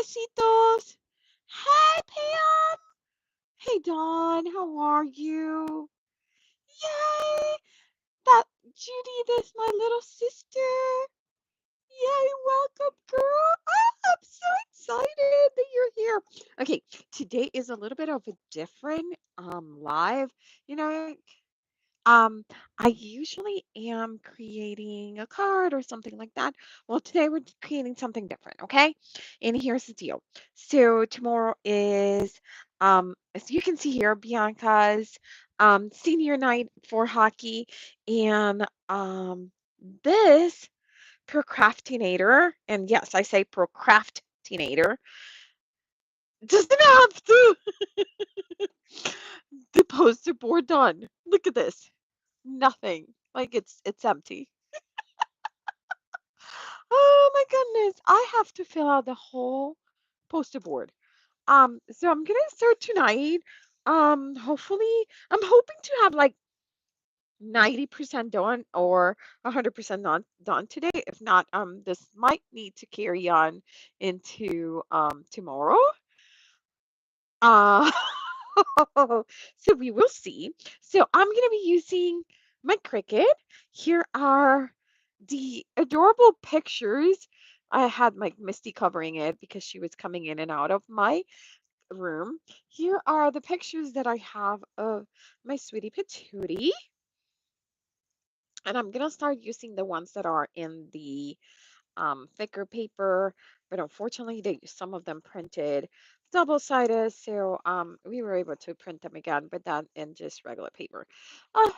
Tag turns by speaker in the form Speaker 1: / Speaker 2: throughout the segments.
Speaker 1: besitos. Hey, Pam. Hey, Dawn. How are you? Yay. That Judy is my little sister. Yay, welcome, girl. Oh, I'm so excited that you're here. Okay, today is a little bit of a different live. You know, um, I usually am creating a card or something like that. Well, today we're creating something different, okay? And here's the deal. So tomorrow is, as you can see here, Bianca's senior night for hockey, and this procrastinator, and yes, I say procrastinator, doesn't have the poster board done. Look at this. Nothing. Like it's empty. Oh my goodness. I have to fill out the whole poster board. So I'm gonna start tonight. Hopefully I'm hoping to have like 90% done or 100% not done today. If not, this might need to carry on into tomorrow. Uh so we will see. So I'm gonna be using my Cricut. Here are the adorable pictures. I had my Misty covering it because she was coming in and out of my room. Here are the pictures that I have of my sweetie patootie. And I'm gonna start using the ones that are in the thicker paper, but unfortunately, some of them printed double-sided, so we were able to print them again, but that in just regular paper.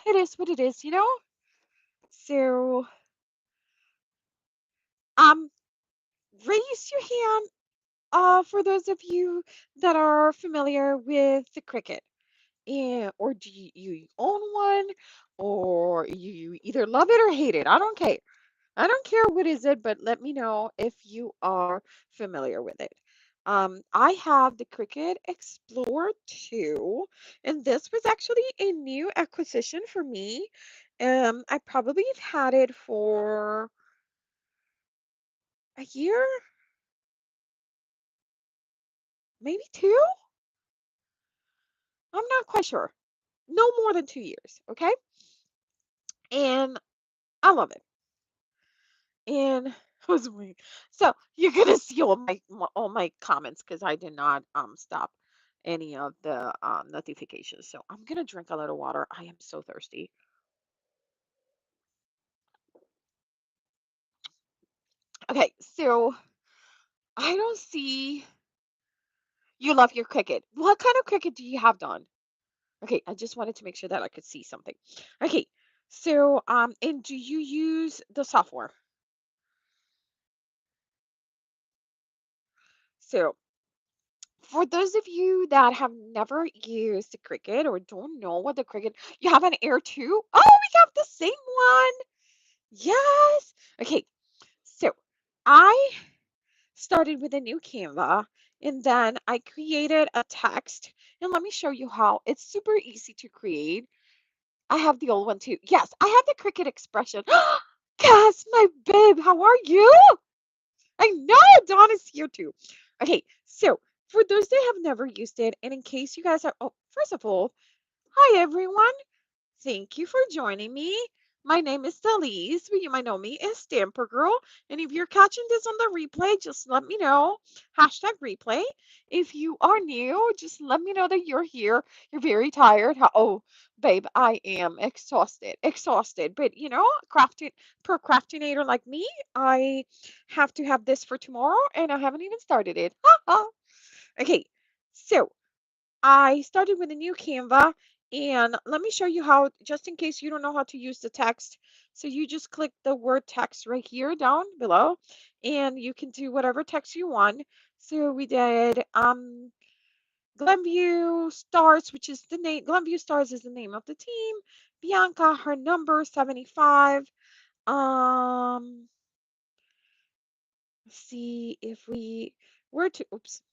Speaker 1: It is what it is, you know. So, um, raise your hand for those of you that are familiar with the Cricut. And, or do you own one, or you either love it or hate it? I don't care. I don't care what is it, but let me know if you are familiar with it. I have the Cricut Explorer 2, and this was actually a new acquisition for me. I probably have had it for a year, maybe two. I'm not quite sure. No more than 2 years, okay? And I love it. And was weird. So you're gonna see all my comments because I did not stop any of the notifications. So I'm gonna drink a little water. I am so thirsty. Okay, so I don't see you love your Cricut. What kind of Cricut do you have done? Okay, I just wanted to make sure that I could see something. Okay, so and do you use the software? So for those of you that have never used the Cricut or don't know what the Cricut, you have an Air 2? Oh, we have the same one. Yes. Okay. So I started with a new Canva and then I created a text. And let me show you how. It's super easy to create. I have the old one too. Yes, I have the Cricut expression. Cass, my babe, how are you? I know Dawn is here too. Okay, so for those that have never used it, and in case you guys are, oh, first of all, hi everyone. Thank you for joining me. My name is Delise, but you might know me as Stamprgrl. And if you're catching this on the replay, just let me know. Hashtag replay. If you are new, just let me know that you're here. You're very tired. Oh, babe, I am exhausted. Exhausted. But procrastinator like me, I have to have this for tomorrow, and I haven't even started it. Okay, so I started with a new Canva and let me show you how, just in case you don't know how to use the text. So you just click the word text right here down below and you can do whatever text you want. So we did Glenview Stars, which is the name, Glenview Stars is the name of the team. Bianca, her number 75. Let's see if we were to, oops,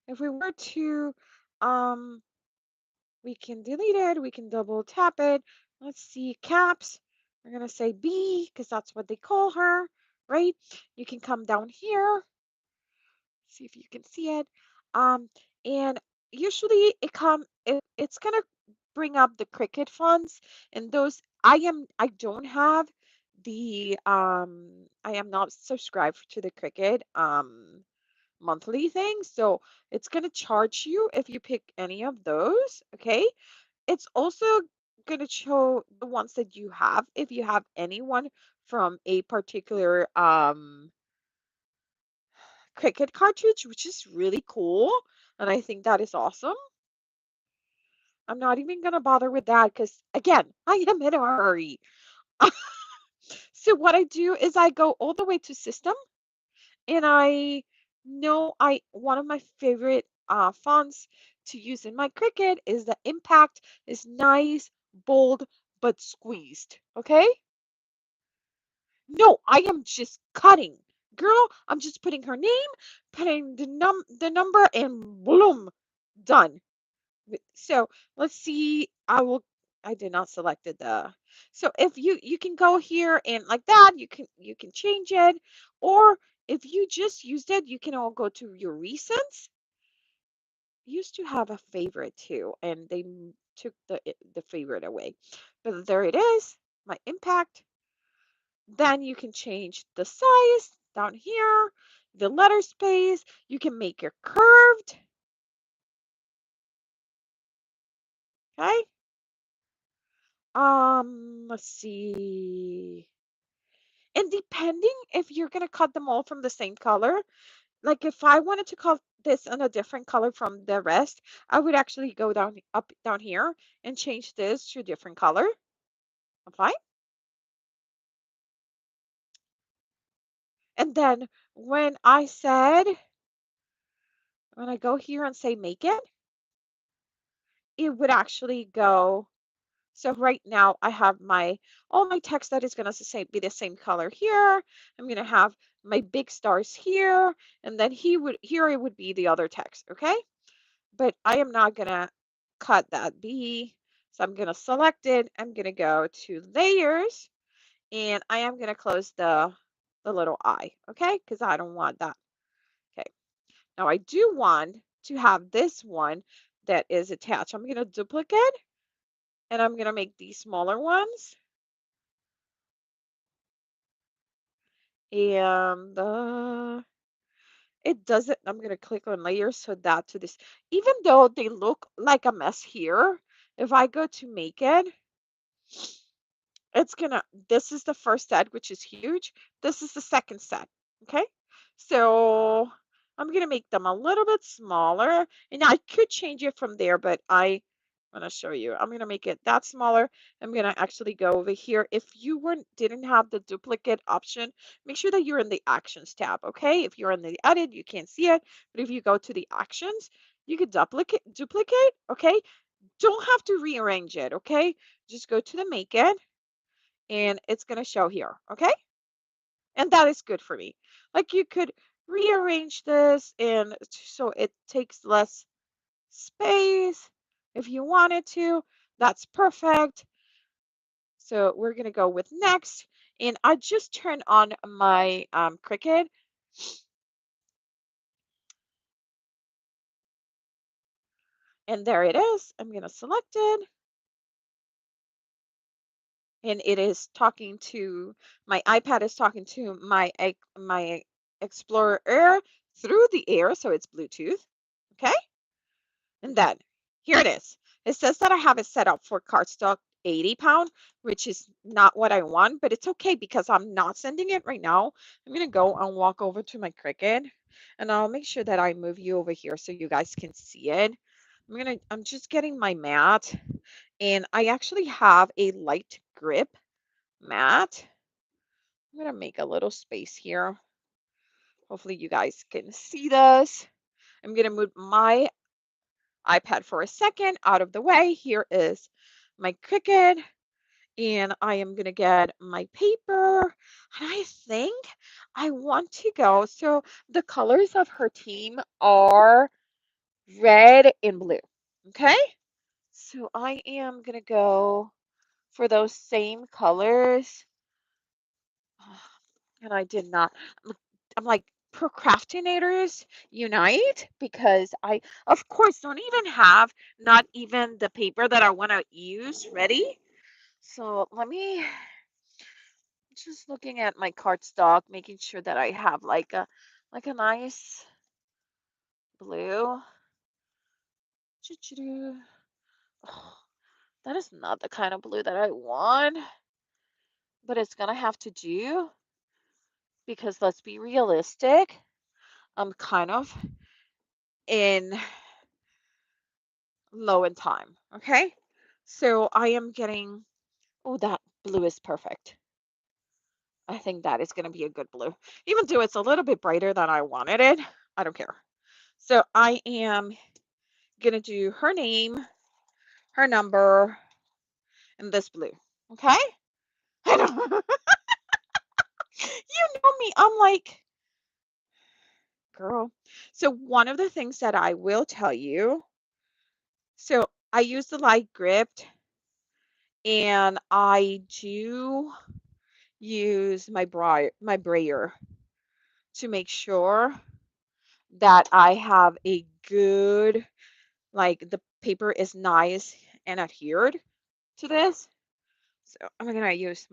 Speaker 1: if we were to um we can delete it. We can double tap it. Let's see, caps. We're going to say B because that's what they call her, right? You can come down here. see if you can see it. Um, and usually it's gonna bring up the Cricut fonts, and those I don't have the I am not subscribed to the Cricut monthly thing, so it's gonna charge you if you pick any of those. Okay, it's also gonna show the ones that you have if you have anyone from a particular Cricut cartridge, which is really cool. And I think that is awesome. I'm not even going to bother with that because, again, I am in a hurry. So, what I do is I go all the way to system and I know one of my favorite fonts to use in my Cricut is the impact is nice, bold, but squeezed. Okay. No, I am just cutting. Girl, I'm just putting her name, putting the number, and boom, done. So let's see. I did not selected the. So if you can go here and like that, you can change it. Or if you just used it, you can all go to your recents. I used to have a favorite too, and they took the favorite away. But there it is, my impact. Then you can change the size down here, the letter space. You can make it curved. Okay. Let's see. And depending if you're gonna cut them all from the same color, like if I wanted to cut this in a different color from the rest, I would actually go down here and change this to a different color. Apply. And then when I go here and say make it would actually go. So right now I have all my text that is going to be the same color here. I'm going to have my big stars here, and then here it would be the other text, okay? But I am not going to cut that B. So I'm going to select it. I'm going to go to layers, and I am going to close the little I, okay? Because I don't want that. Okay. Now I do want to have this one that is attached. I'm going to duplicate, and I'm going to make these smaller ones. And it doesn't, I'm going to click on layers so that to this, even though they look like a mess here, if I go to make it, this is the first set, which is huge. This is the second set. Okay. So I'm going to make them a little bit smaller, and I could change it from there, but I'm going to show you. I'm going to make it that smaller. I'm going to actually go over here. If you didn't have the duplicate option, make sure that you're in the actions tab. Okay. If you're in the edit, you can't see it, but if you go to the actions, you could duplicate. Okay. Don't have to rearrange it. Okay. Just go to the make it, and it's going to show here. Okay. And that is good for me. Like you could rearrange this and so it takes less space if you wanted to. That's perfect. So we're going to go with next. And I just turned on my Cricut. And there it is. I'm going to select it. And it is talking to my iPad is talking to my Explorer Air through the air, so it's Bluetooth. Okay, and then here it is. It says that I have it set up for cardstock 80 pound, which is not what I want, but it's okay because I'm not sending it right now. I'm gonna go and walk over to my Cricut, and I'll make sure that I move you over here so you guys can see it. I'm just getting my mat, and I actually have a light grip mat. I'm going to make a little space here. Hopefully you guys can see this. I'm going to move my iPad for a second out of the way. Here is my Cricut, and I am going to get my paper. And I think I want to go. So the colors of her team are red and blue. Okay. So I am going to go for those same colors. And I did not. I'm like procrastinators unite because I, of course, don't even have not even the paper that I want to use ready. So let me just looking at my cardstock, making sure that I have like a nice blue. Choo-choo-doo. Oh, that is not the kind of blue that I want, but it's gonna have to do because let's be realistic. I'm kind of in low in time. Okay. So I am getting, oh, that blue is perfect. I think that is going to be a good blue. Even though it's a little bit brighter than I wanted it, I don't care. So I am going to do her name, her number, and this blue. Okay. I know. You know me. I'm like, girl. So one of the things that I will tell you, so I use the light gripped and I do use my brayer to make sure that I have a good, like the paper is nice and adhered to this. So I'm gonna use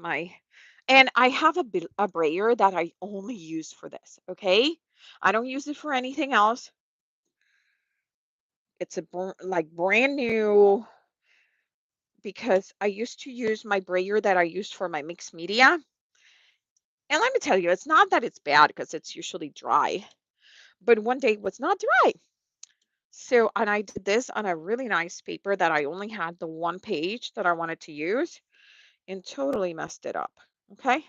Speaker 1: and I have a brayer that I only use for this. Okay, I don't use it for anything else. It's like brand new because I used to use my brayer that I used for my mixed media. And let me tell you, it's not that it's bad because it's usually dry, but one day it was not dry. So, and I did this on a really nice paper that I only had the one page that I wanted to use and totally messed it up. Okay.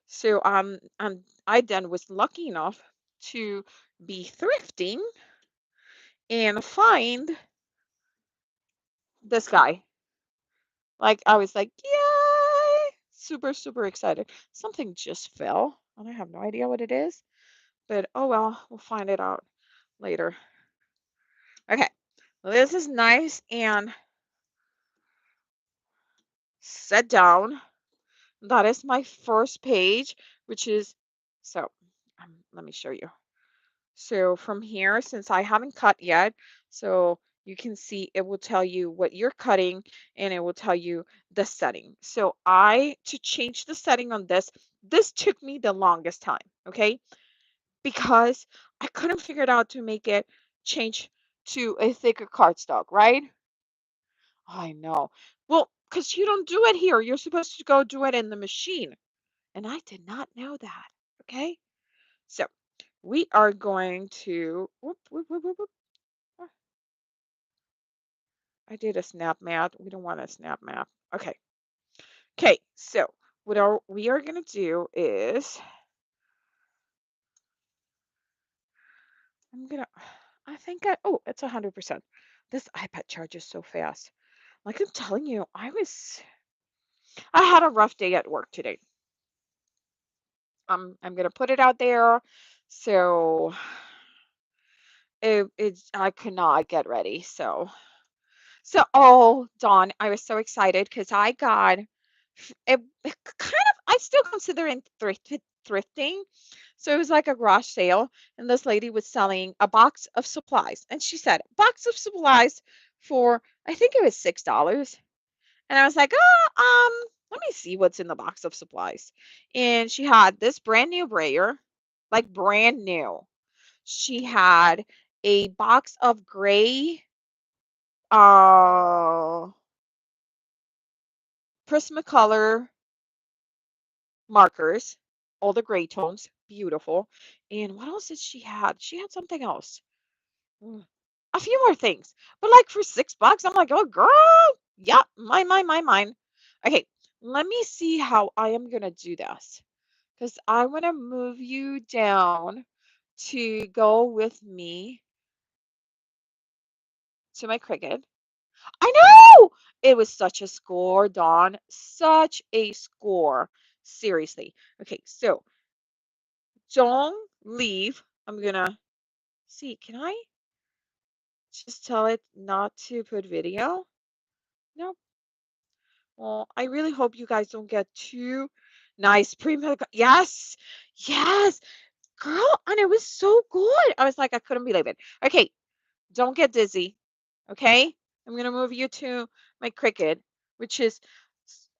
Speaker 1: So, I then was lucky enough to be thrifting and find this guy. Like, I was like, yay! Super, super excited. Something just fell and I have no idea what it is, but oh well, we'll find it out later. Okay. Well, this is nice and set down. That is my first page, which is so let me show you. So from here, since I haven't cut yet, so you can see it will tell you what you're cutting and it will tell you the setting. So to change the setting on this took me the longest time, okay? Because I couldn't figure it out to make it change to a thicker cardstock, right? I know. Well, because you don't do it here. You're supposed to go do it in the machine. And I did not know that. Okay. So we are going to, whoop, whoop, whoop, whoop, whoop. Ah, I did a snap map. We don't want a snap map. Okay. Okay. So we are going to do is I'm going to, I think oh, it's 100%. This iPad charges so fast. Like I'm telling you, I had a rough day at work today. I'm going to put it out there. So I could not get ready. Oh, Dawn, I was so excited because I got it kind of, I still consider it thrifting. So it was like a garage sale, and this lady was selling a box of supplies. And she said, box of supplies for, I think it was $6. And I was like, let me see what's in the box of supplies. And she had this brand new brayer, like brand new. She had a box of gray uh Prismacolor markers, all the gray tones, beautiful. And what else did she had? She had something else. Mm, A few more things. But like for $6, I'm like, oh girl, yeah, mine. Okay, let me see how I am gonna do this. Because I want to move you down to go with me to my Cricut. I know! It was such a score, Dawn. Such a score. Seriously. Okay, so don't leave. I'm gonna see. Can I just tell it not to put video? No. Well, I really hope you guys don't get too nice prima. Yes, yes. Girl, and it was so good. I was like, I couldn't believe it. Okay, don't get dizzy. Okay, I'm gonna move you to my Cricut, which is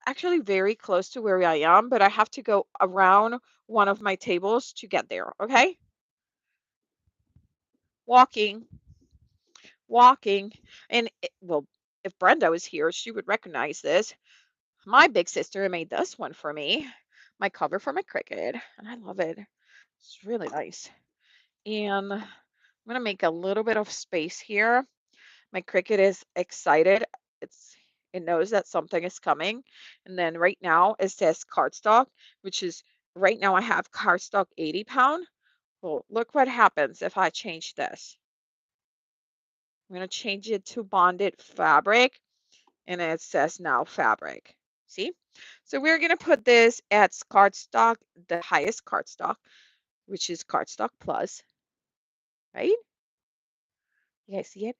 Speaker 1: actually very close to where I am, but I have to go around one of my tables to get there. Okay, walking, walking, and well, if Brenda was here, she would recognize this. My big sister made this one for me, my cover for my Cricut, and I love it. It's really nice. And I'm gonna make a little bit of space here. My Cricut is excited. It knows that something is coming. And then right now it says cardstock, which is right now I have cardstock 80 pound. Well, look what happens if I change this. I'm going to change it to bonded fabric, and it says now fabric. See? So we're going to put this at cardstock, the highest cardstock, which is cardstock plus, right? You guys see it?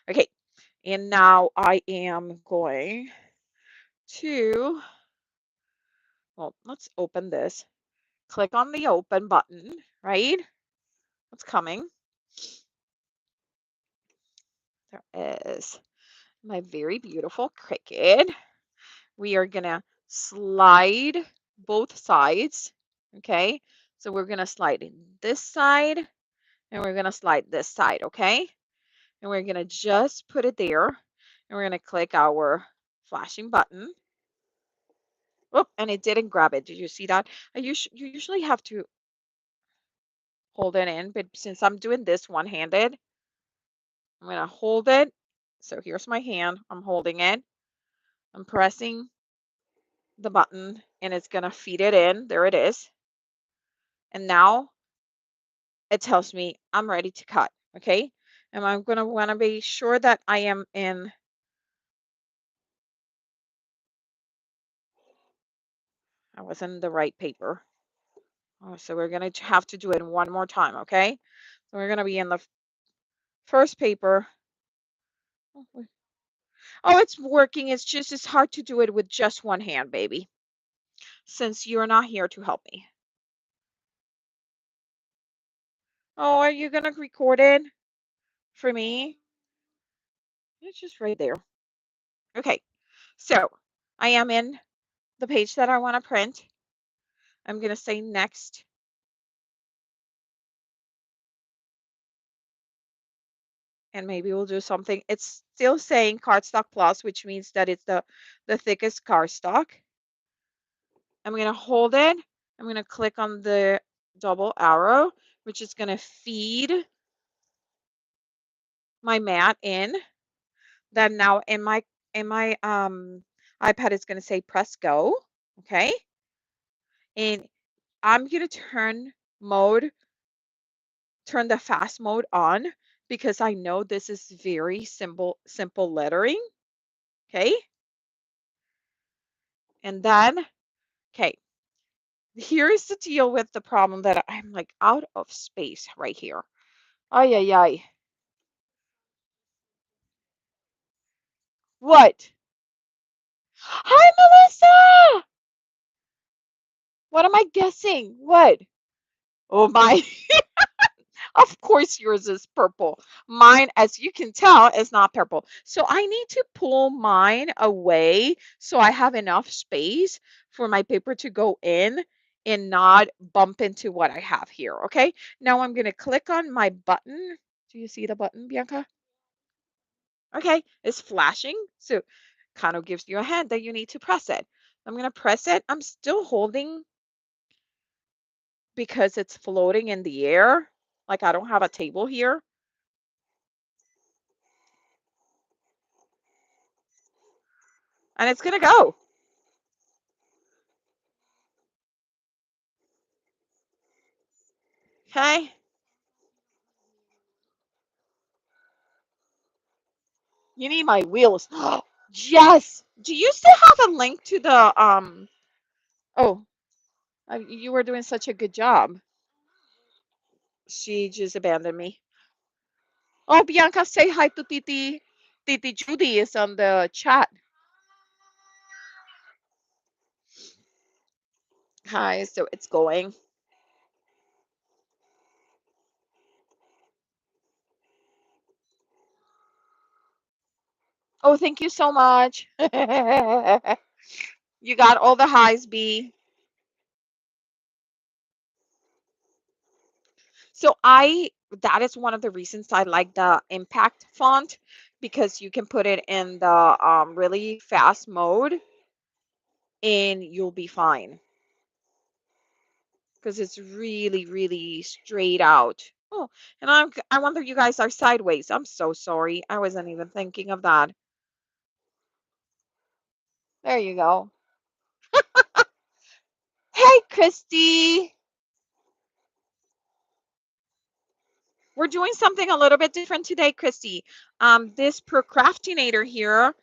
Speaker 1: Okay. And now I am going to, well, let's open this. Click on the open button, right? What's coming? There is my very beautiful Cricut. We are going to slide both sides, okay? So we're going to slide this side and we're going to slide this side, okay? And we're going to just put it there and we're going to click our flashing button. Oh, and it didn't grab it. Did you see that? You usually have to hold it in, but since I'm doing this one-handed, I'm going to hold it. So here's my hand. I'm holding it. I'm pressing the button and it's going to feed it in. There it is. And now it tells me I'm ready to cut. Okay. And I'm going to want to be sure that I am in. I was in the right paper. Oh, so we're going to have to do it one more time. Okay. So we're going to be in the first paper. Oh, it's working. It's just, it's hard to do it with just one hand, baby, since you're not here to help me. Oh, are you going to record it for me? It's just right there. Okay. So I am in the page that I want to print. I'm going to say next. And maybe we'll do something. It's still saying cardstock plus, which means that it's the thickest cardstock. I'm going to hold it. I'm going to click on the double arrow, which is going to feed my mat in. Then now in my iPad, it's going to say press go. Okay. And I'm going to turn the fast mode on because I know this is very simple lettering. Okay. And then, okay, here's the deal with the problem that I'm like out of space right here. Ay, ay, ay. What? Hi, Melissa. What am I guessing? What? Oh my. Of course yours is purple. Mine, as you can tell, is not purple. So I need to pull mine away so I have enough space for my paper to go in and not bump into what I have here. Okay. Now I'm going to click on my button. Do you see the button, Bianca? Okay. It's flashing. So kind of gives you a hint that you need to press it. I'm going to press it. I'm still holding because it's floating in the air. Like I don't have a table here. And it's going to go. Okay. You need my wheels. Yes. Do you still have a link to the oh, you were doing such a good job. She just abandoned me. Oh, Bianca, say hi to Titi. Titi Judy is on the chat. Hi, so it's going. Oh, thank you so much. You got all the highs, B. So that is one of the reasons I like the impact font because you can put it in the really fast mode and you'll be fine because it's really, really straight out. Oh, and I wonder you guys are sideways. I'm so sorry. I wasn't even thinking of that. There you go. Hey, Christy. We're doing something a little bit different today, Christy. This procrastinator here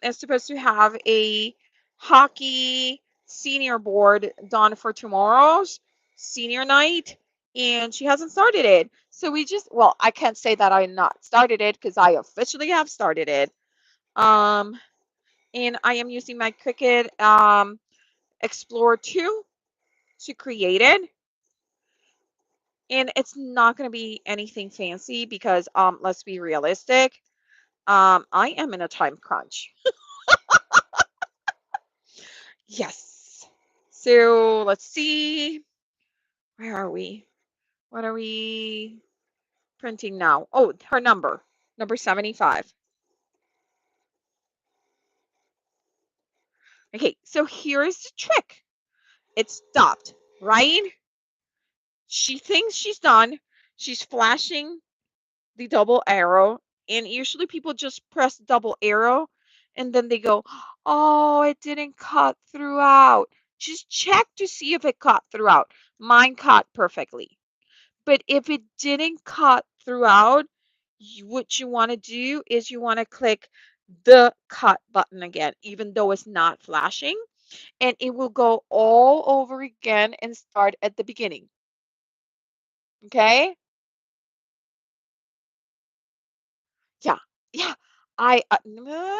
Speaker 1: is supposed to have a hockey senior board done for tomorrow's senior night, and she hasn't started it. So well, I can't say that I not started it because I officially have started it. Um, and I am using my Cricut Explorer 2 to create it. And it's not going to be anything fancy because let's be realistic. I am in a time crunch. Yes. So let's see. Where are we? What are we printing now? Oh, her number 75. Okay, so here's the trick. It stopped, right? She thinks she's done. She's flashing the double arrow, and usually people just press double arrow and then they go, oh, it didn't cut throughout. Just check to see if it cut throughout. Mine cut perfectly. But if it didn't cut throughout, what you want to do is you want to click the cut button again, even though it's not flashing, and it will go all over again and start at the beginning. Okay? Yeah, yeah. I don't know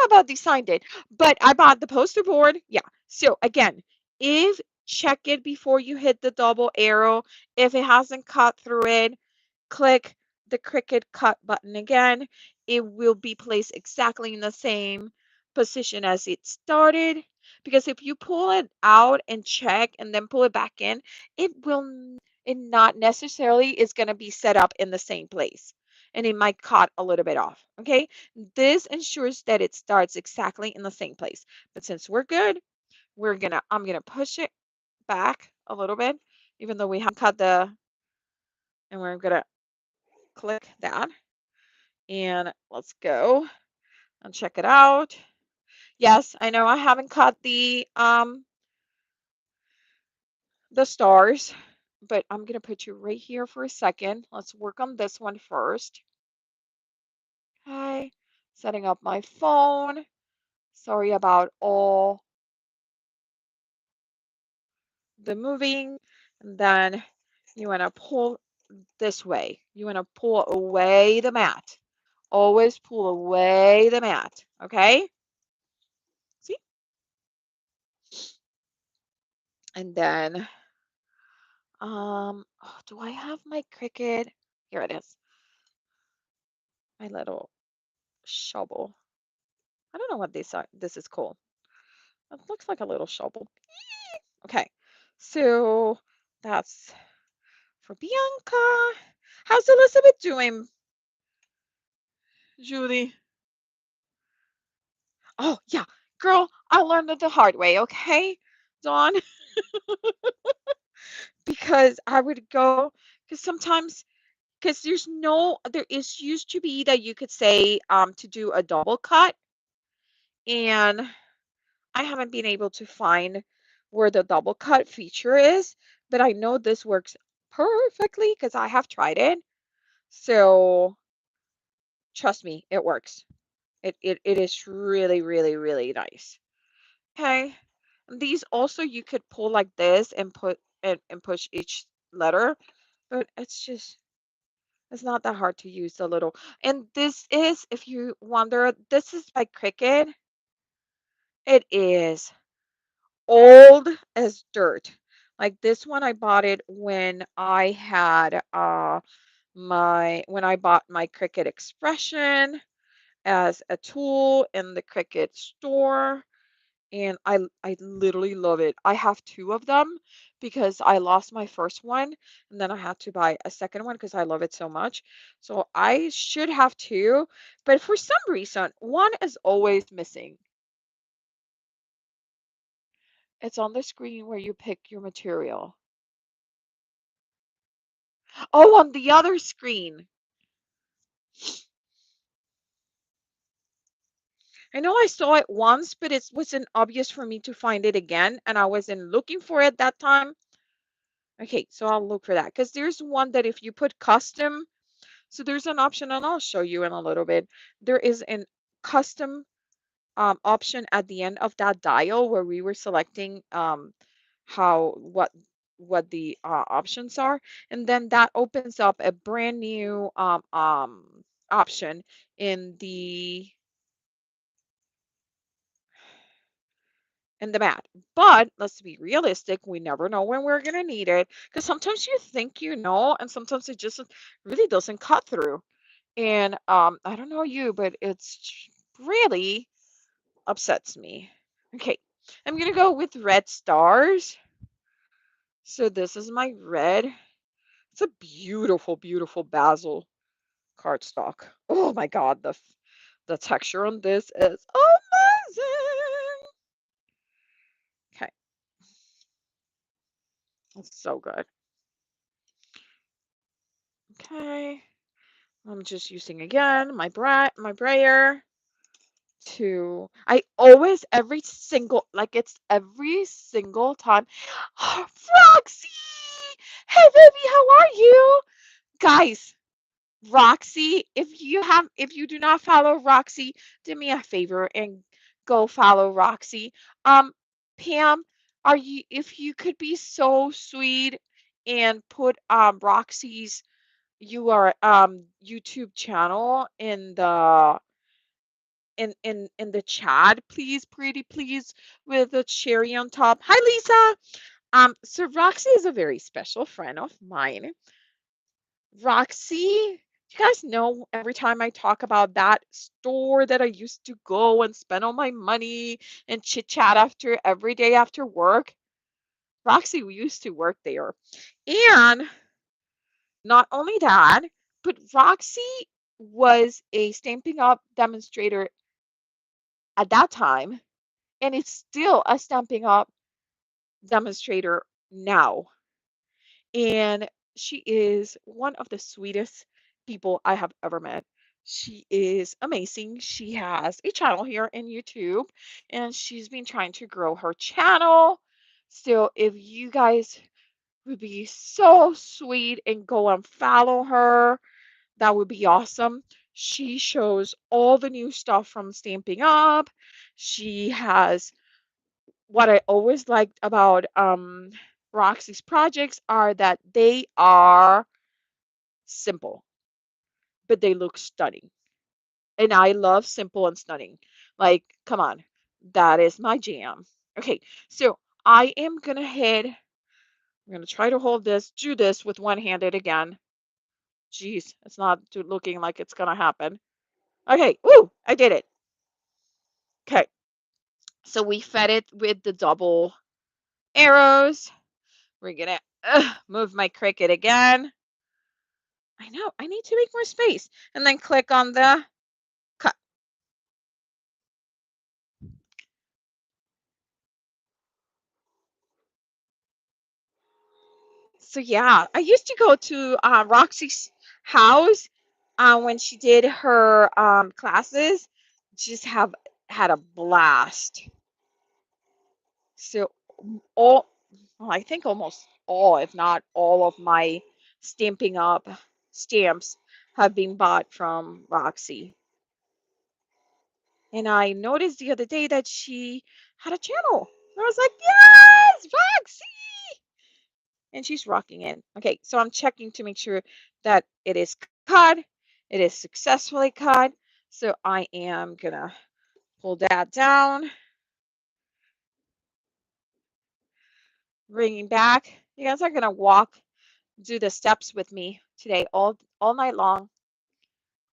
Speaker 1: about the sign date, but I bought the poster board. Yeah. So again, if check it before you hit the double arrow. If it hasn't cut through it, click the Cricut cut button again. It will be placed exactly in the same position as it started. Because if you pull it out and check and then pull it back in, it not necessarily is going to be set up in the same place and it might cut a little bit off. Okay. This ensures that it starts exactly in the same place. But since we're good, I'm gonna push it back a little bit, even though we haven't cut and we're gonna click that and let's go and check it out. Yes, I know I haven't cut the stars, but I'm gonna put you right here for a second. Let's work on this one first. Okay, setting up my phone. Sorry about all the moving. And then you want to pull this way. You want to pull away the mat. Always pull away the mat. Okay? See? And then, oh, do I have my Cricut? Here it is. My little shovel. I don't know what this are. This is cool. It looks like a little shovel. Okay. So that's for Bianca. How's Elizabeth doing, Julie? Oh, yeah. Girl, I learned it the hard way, okay? Dawn, because I would go because sometimes because there is used to be that you could say to do a double cut and I haven't been able to find where the double cut feature is, but I know this works perfectly because I have tried it. So trust me, it works. It is really, really, really nice. Okay. These also you could pull like this and and push each letter, but it's not that hard to use a little. And this is, if you wonder, this is by Cricut. It is old as dirt. Like this one, I bought it when I had when I bought my Cricut Expression. as a tool in the Cricut store, and I literally love it. I have two of them because I lost my first one, and then I had to buy a second one because I love it so much. So I should have two, but for some reason, one is always missing. It's on the screen where you pick your material. Oh, on the other screen. I know I saw it once, but it wasn't obvious for me to find it again, and I wasn't looking for it that time. Okay, so I'll look for that because there's one that if you put custom, so there's an option, and I'll show you in a little bit. There is an custom option at the end of that dial where we were selecting how what the options are, and then that opens up a brand new option in the mat. But let's be realistic, we never know when we're going to need it because sometimes you think you know, and sometimes it just really doesn't cut through. And I don't know you, but it's really upsets me. Okay, I'm going to go with red stars. So this is my red. It's a beautiful, beautiful basil cardstock. Oh my God, the texture on this is amazing. Okay, it's so good. Okay. I'm just using again my brayer to I always every single like it's every single time. Roxy! Hey baby, how are you? Guys, Roxy, if you do not follow Roxy, do me a favor and go follow Roxy. Um Pam, are you if you could be so sweet and put Roxy's your YouTube channel in the chat, please, pretty please, with a cherry on top. Hi, Lisa. So Roxy is a very special friend of mine. Roxy, you guys know every time I talk about that store that I used to go and spend all my money and chit chat after every day after work. Roxy, we used to work there. And not only that, but Roxy was a Stamping Up demonstrator at that time, and it's still a Stamping Up demonstrator now. And she is one of the sweetest people I have ever met. She is amazing. She has a channel here in YouTube, and she's been trying to grow her channel. So if you guys would be so sweet and go and follow her, that would be awesome. She shows all the new stuff from Stamping Up. She has what I always liked about Roxy's projects are that they are simple, but they look stunning. And I love simple and stunning. Like, come on, that is my jam. Okay, so I am gonna I'm gonna try to do this with one handed again. Jeez, it's not looking like it's gonna happen. Okay, woo, I did it. Okay, so we fed it with the double arrows. We're gonna move my Cricut again. I know, I need to make more space. And then click on the cut. So yeah, I used to go to Roxy's house when she did her classes. Just have had a blast. So all, well, I think almost all, if not all of my Stamping Up stamps have been bought from Roxy. And I noticed the other day that she had a channel. I was like, yes, Roxy! And she's rocking it. Okay, so I'm checking to make sure that it is cut. It is successfully cut. So I am gonna pull that down, bringing back. You guys are gonna do the steps with me today, all night long,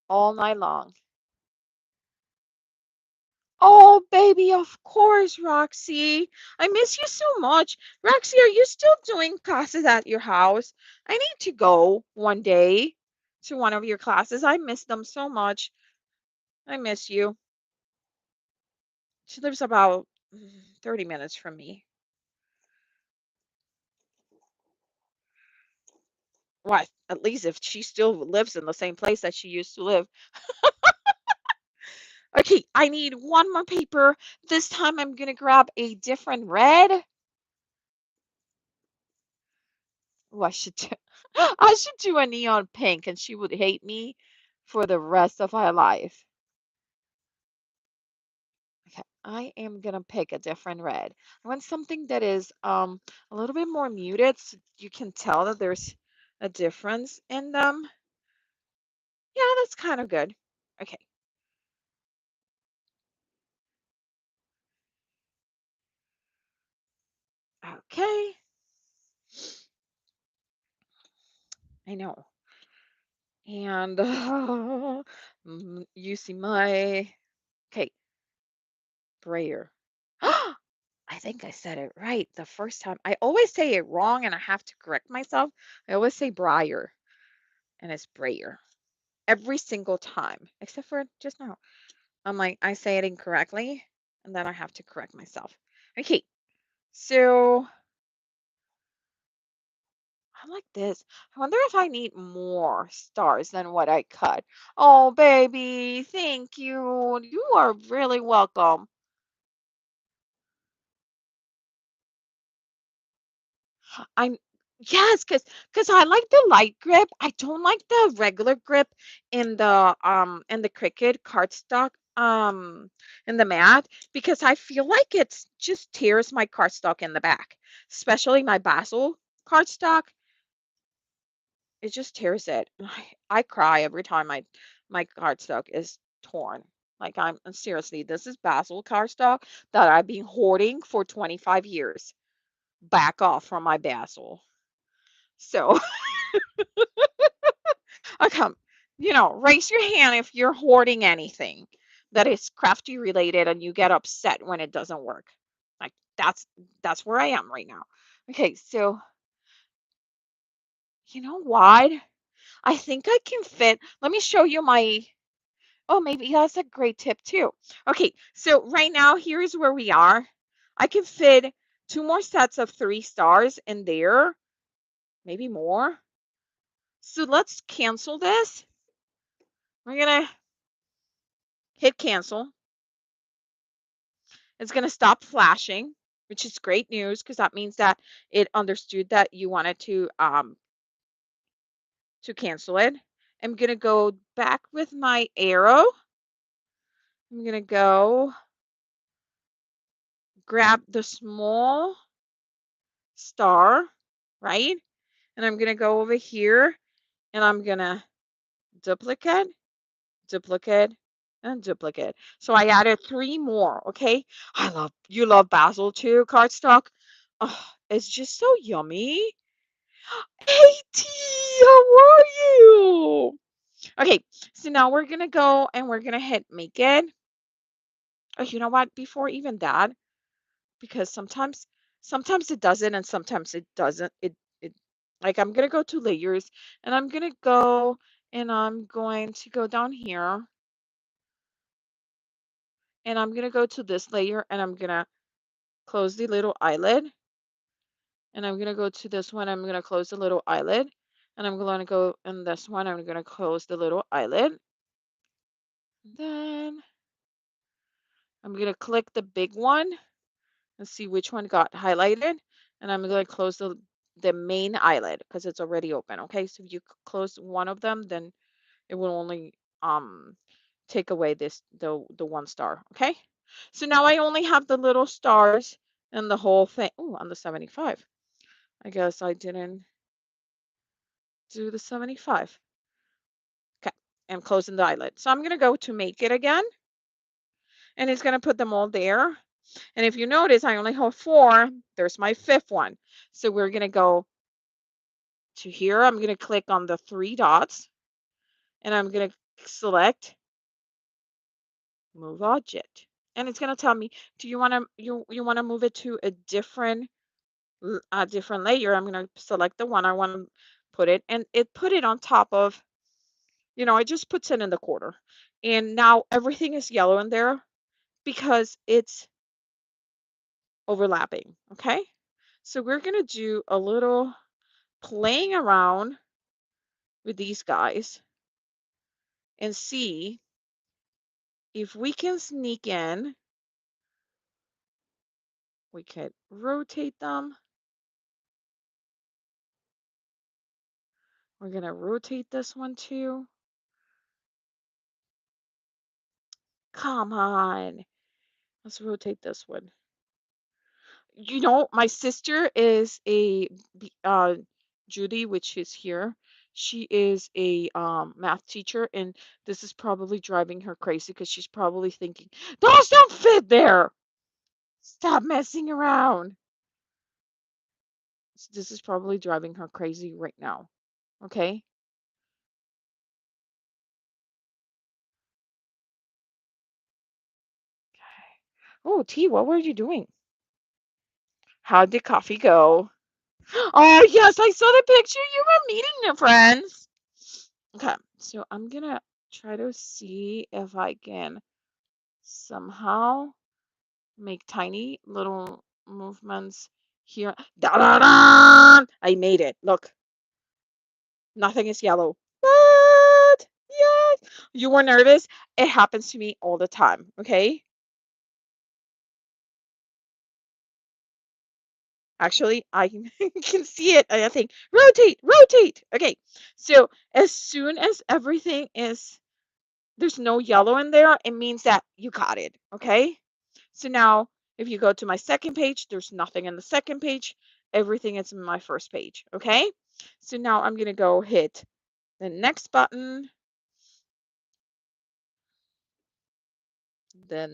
Speaker 1: all night long. Oh, baby, of course, Roxy. I miss you so much. Roxy, are you still doing classes at your house? I need to go one day to one of your classes. I miss them so much. I miss you. She lives about 30 minutes from me. What? At least if she still lives in the same place that she used to live. Okay, I need one more paper. This time I'm gonna grab a different red. Oh, I should do, I should do a neon pink and she would hate me for the rest of her life. Okay, I am gonna pick a different red. I want something that is a little bit more muted so you can tell that there's a difference in them. Yeah, that's kind of good. Okay, okay. I know. And you see my okay, brayer. I think I said it right the first time. I always say it wrong and I have to correct myself. I always say Briar and it's Brayer every single time, except for just now. I'm like, I say it incorrectly and then I have to correct myself. Okay, so I like this. I wonder if I need more stars than what I cut. Oh, baby, thank you. You are really welcome. I'm yes, cause I like the light grip. I don't like the regular grip in the Cricut cardstock in the mat because I feel like it's just tears my cardstock in the back, especially my basil cardstock. It just tears it. I cry every time my cardstock is torn. Like I'm seriously, this is basil cardstock that I've been hoarding for 25 years. Back off from my basil. So I come, raise your hand if you're hoarding anything that is crafty related and you get upset when it doesn't work. Like that's where I am right now. Okay, so you know what? I think I can fit. Let me show you my. Oh, maybe that's a great tip too. Okay, so right now here's where we are. I can fit two more sets of 3 stars in there, maybe more. So let's cancel this. We're gonna hit cancel. It's going to stop flashing, which is great news because that means that it understood that you wanted to cancel it. I'm going to go back with my arrow. I'm going to go grab the small star, right? And I'm going to go over here and I'm going to duplicate, duplicate, and duplicate. So I added 3 more, okay? You love basil too, cardstock. Oh, it's just so yummy. Hey T, how are you? Okay, so now we're gonna go and we're gonna hit make it. Oh, you know what? Before even that, because sometimes it doesn't and sometimes it doesn't. It like I'm gonna go to layers and I'm gonna go and I'm going to go down here and I'm gonna go to this layer and I'm gonna close the little eyelid and I'm gonna go to this one. I'm gonna close the little eyelid and I'm gonna go in this one. I'm gonna close the little eyelid. Then I'm going to click the big one and see which one got highlighted. And I'm going to close the main eyelid because it's already open. Okay, so if you close one of them, then it will only um take away the 1 star. Okay, so now I only have the little stars and the whole thing. Oh, on the 75. I guess I didn't do the 75. Okay, I'm closing the eyelid. So I'm going to go to make it again. And it's going to put them all there. And if you notice, I only have 4. There's my 5th one. So we're going to go to here. I'm going to click on the 3 dots and I'm going to select move object. and it's gonna tell me, do you wanna you wanna move it to a different layer? I'm gonna select the one I wanna put it, and it put it on top of, it just puts it in the corner. And now everything is yellow in there because it's overlapping, okay? So we're gonna do a little playing around with these guys and see if we can sneak in. We could rotate them. We're gonna rotate this one too. Come on. Let's rotate this one. My sister is Judy, which is here. She is a math teacher, and this is probably driving her crazy because she's probably thinking, those don't fit there. Stop messing around. This is probably driving her crazy right now. Okay. Oh, T, what were you doing? How'd the coffee go? Oh, yes, I saw the picture. You were meeting your friends. Okay, so I'm gonna try to see if I can somehow make tiny little movements here. Da, da, da! I made it. Look, nothing is yellow. What? Yes. You were nervous? It happens to me all the time. Okay. Actually, I can can see it. I think rotate, rotate. Okay. So as soon as everything is there's no yellow in there, it means that you got it. Okay. So now if you go to my second page, there's nothing in the second page. Everything is in my first page. Okay. So now I'm going to go hit the next button, the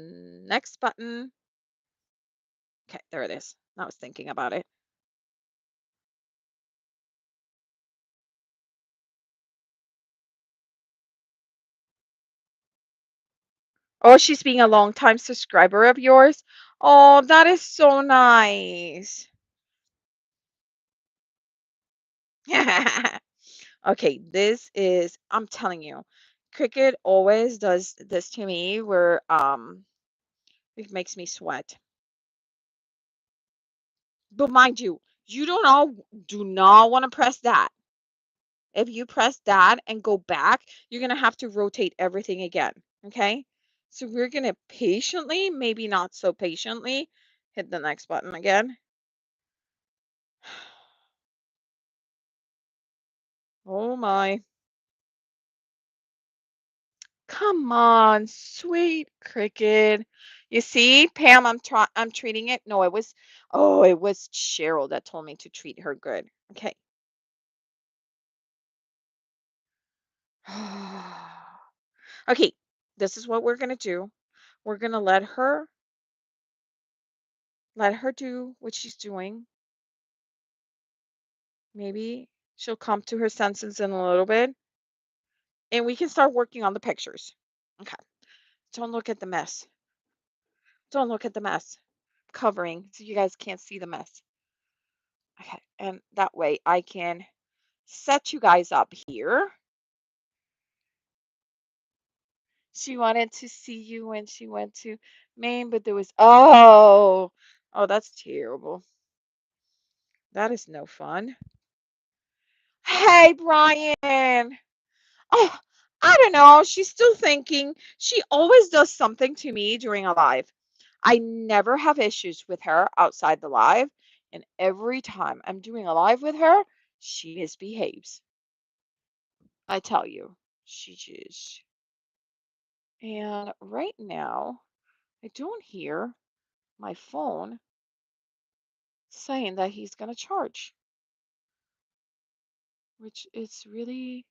Speaker 1: next button. Okay. There it is. I was thinking about it. Oh, she's being a long time subscriber of yours. Oh, that is so nice. Okay, I'm telling you, Cricket always does this to me where it makes me sweat. But mind you, you do not want to press that. If you press that and go back, you're gonna have to rotate everything again. Okay? So we're gonna patiently, maybe not so patiently, hit the next button again. Oh my. Come on, sweet cricket. You see, Pam, I'm treating it. No, it was Cheryl that told me to treat her good. Okay. Okay, this is what we're gonna do. We're gonna let her do what she's doing. Maybe she'll come to her senses in a little bit, and we can start working on the pictures. Okay. Don't look at the mess. Don't look at the mess. Covering so you guys can't see the mess. Okay. And that way I can set you guys up here. She wanted to see you when she went to Maine, but there was oh, that's terrible. That is no fun. Hey, Brian. Oh, I don't know. She's still thinking. She always does something to me during a live. I never have issues with her outside the live, and every time I'm doing a live with her, she misbehaves. I tell you, she just. And right now, I don't hear my phone saying that he's going to charge, which is really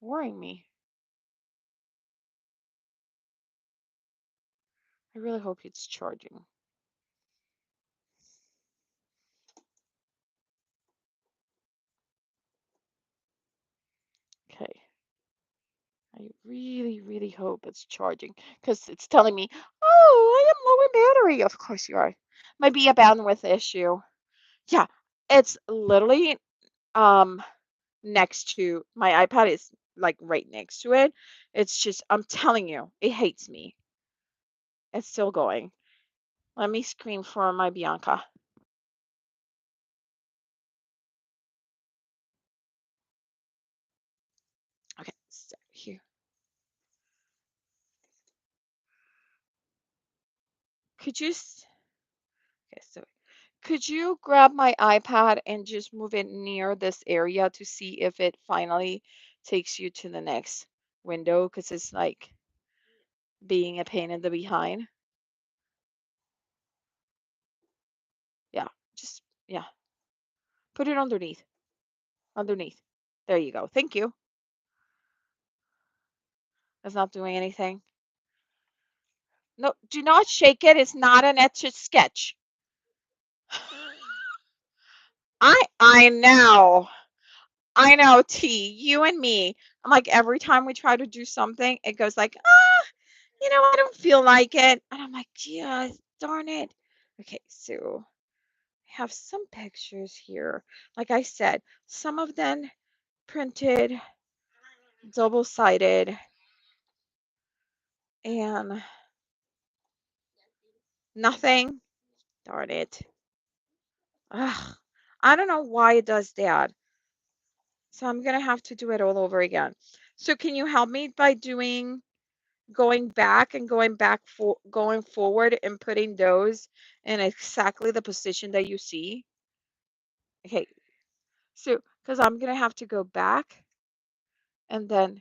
Speaker 1: worrying me. I really hope it's charging. Okay. I really, really hope it's charging because it's telling me, I am low in battery. Of course you are. Might be a bandwidth issue. Yeah, it's literally um next to my iPad is like right next to it. It's just I'm telling you, it hates me. It's still going. Let me scream for my Bianca. Okay, so here. Could you okay, so could you grab my iPad and just move it near this area to see if it finally takes you to the next window? Because it's like being a pain in the behind. Yeah, just, yeah, put it underneath. Underneath. There you go. Thank you. It's not doing anything. No, do not shake it. It's not an etch a sketch. I know. I know, T, you and me. I'm like every time we try to do something, it goes like, I don't feel like it. And I'm like, yeah, darn it. Okay, so I have some pictures here. Like I said, some of them printed, double-sided, and nothing. Darn it. Ugh, I don't know why it does that. So I'm gonna have to do it all over again. So can you help me by going back and going forward and putting those in exactly the position that you see? Okay, so because I'm gonna have to go back and then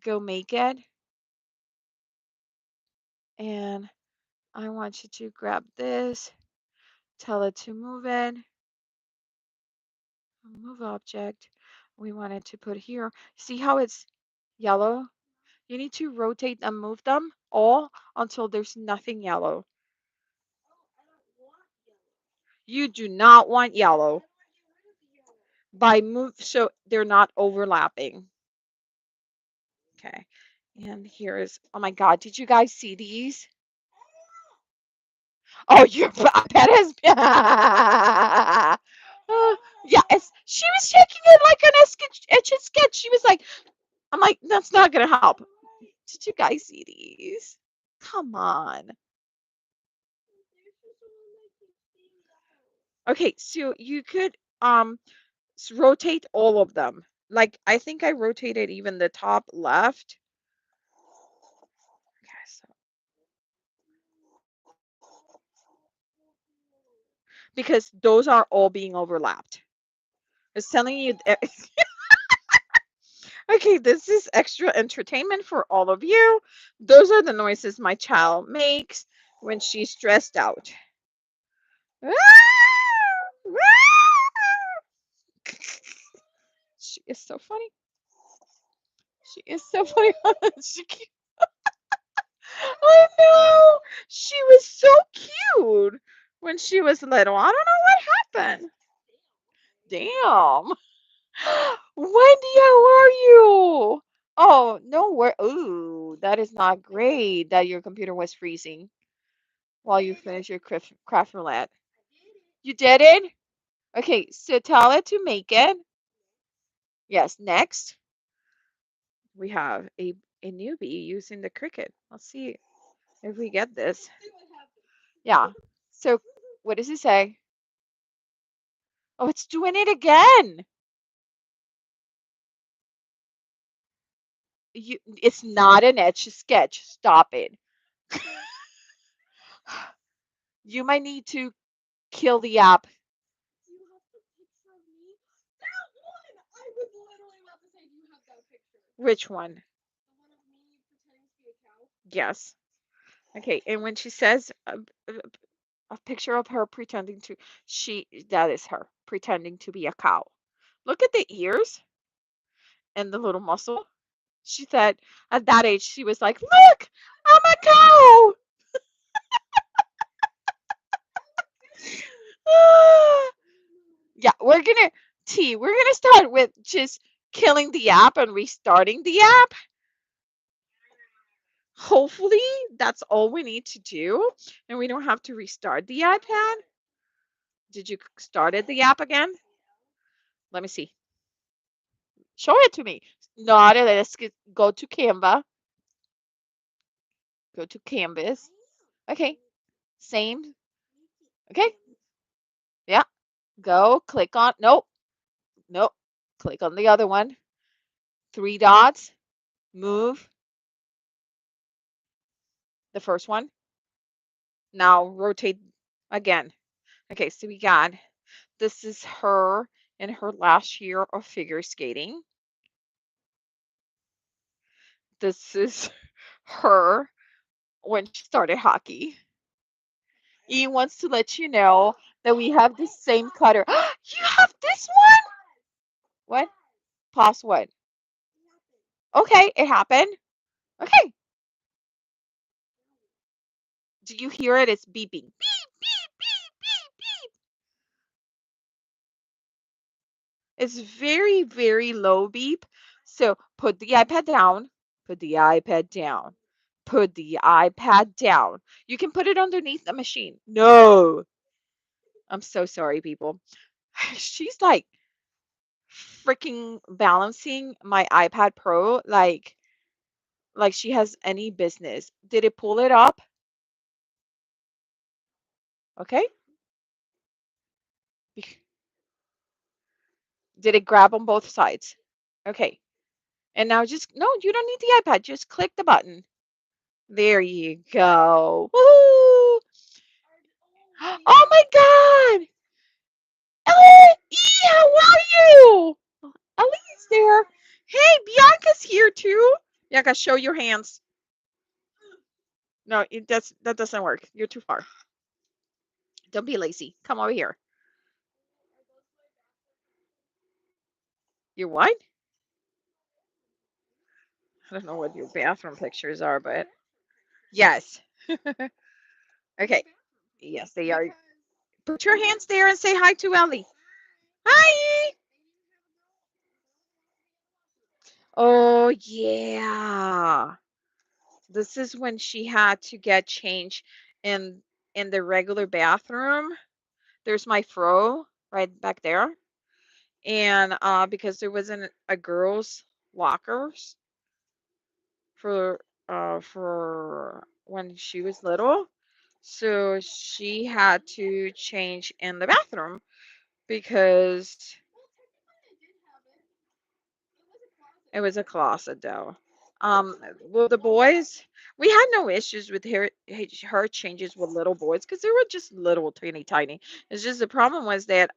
Speaker 1: go make it, and I want you to grab this, tell it to move it, move object. We want it to put here. See how it's yellow? You need to rotate and move them all until there's nothing yellow. You do not want yellow. By move, so they're not overlapping. Okay. And here's, oh my God, did you guys see these? Oh, your that has been. Yeah, she was shaking it like an etch a sketch. She was like, I'm like, that's not gonna help. Did you guys see these? Come on. Okay, so you could rotate all of them. Like I think I rotated even the top left. Okay, so because those are all being overlapped. It's telling you. Okay, this is extra entertainment for all of you. Those are the noises my child makes when she's stressed out. She is so funny. She is so funny. She, I know. She was so cute when she was little. I don't know what happened. Damn. Wendy, how are you? Oh, no, where? Ooh, that is not great that your computer was freezing while you finish your craft roulette. You did it? Okay, so tell it to make it. Yes, next we have a newbie using the cricket. Let's see if we get this. Yeah. So what does it say? Oh, it's doing it again. It's not an etch a sketch. Stop it. You might need to kill the app. Which one? Yes. Okay, and when she says a picture of her pretending to, that is her pretending to be a cow. Look at the ears and the little muscle. She said at that age, she was like, look, I'm a cow. Yeah, we're gonna start with just killing the app and restarting the app. Hopefully, that's all we need to do, and we don't have to restart the iPad. Did you started the app again? Let me see. Show it to me. Not let's go to Canva. Go to Canvas. Okay. Same. Okay. Yeah. Go. Click on. Nope. Nope. Click on the other one. Three dots. Move the first one. Now rotate again. Okay. So we got this is her in her last year of figure skating. This is her when she started hockey. He wants to let you know that we have the same cutter. You have this one? What? Pause what? Okay, it happened. Okay. Do you hear it? It's beeping. Beep, beep, beep, beep, beep. It's very, very low beep. So put the iPad down. Put the iPad down. Put the iPad down. You can put it underneath the machine. No. I'm so sorry, people. She's like freaking balancing my iPad Pro like she has any business. Did it pull it up? Okay. Did it grab on both sides? Okay. And now just no, you don't need the iPad. Just click the button. There you go. Woo! Oh my God! Ellie! How are you? Ellie's there. Hey, Bianca's here too. Bianca, show your hands. No, that doesn't work. You're too far. Don't be lazy. Come over here. You what? I don't know what your bathroom pictures are, but yes. Okay. Yes, they are. Put your hands there and say hi to Ellie. Hi. Oh, yeah. This is when she had to get changed in in the regular bathroom. There's my fro right back there. And because there wasn't a girls' lockers for when she was little, so she had to change in the bathroom because it was a closet though. Well, the boys, we had no issues with her changes with little boys because they were just little, teeny tiny. It's just the problem was that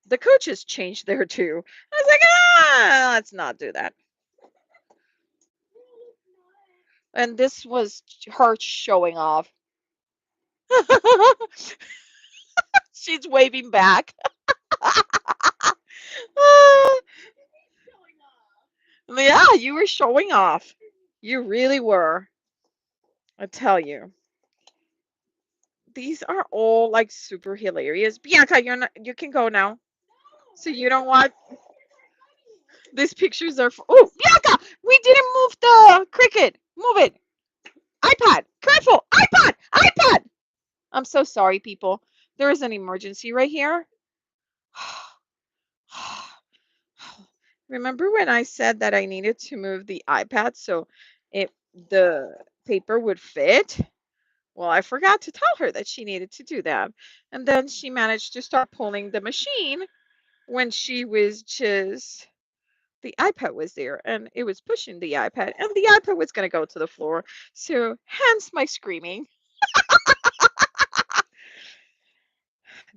Speaker 1: the coaches changed there too. I was like, let's not do that. And this was her showing off. She's waving back. Yeah, you were showing off. You really were. I tell you. These are all like super hilarious. Bianca, you can go now. So you don't want these pictures are for oh Bianca, we didn't move the cricket. Move it. iPad. Careful. iPad. I'm so sorry, people. There is an emergency right here. Remember when I said that I needed to move the iPad so it the paper would fit? Well, I forgot to tell her that she needed to do that. And then she managed to start pulling the machine when she was just the iPad was there and it was pushing the iPad and the iPad was going to go to the floor. So, hence my screaming.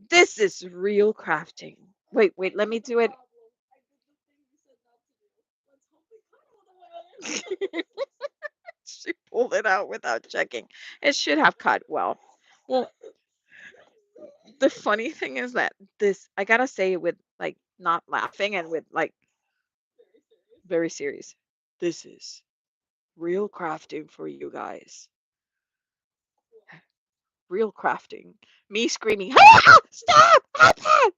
Speaker 1: This is real crafting. Wait, let me do it. She pulled it out without checking. It should have cut well. Well, the funny thing is that this, I gotta say it with like not laughing and with like very serious. This is real crafting for you guys. Real crafting. Me screaming, ah, stop! iPad!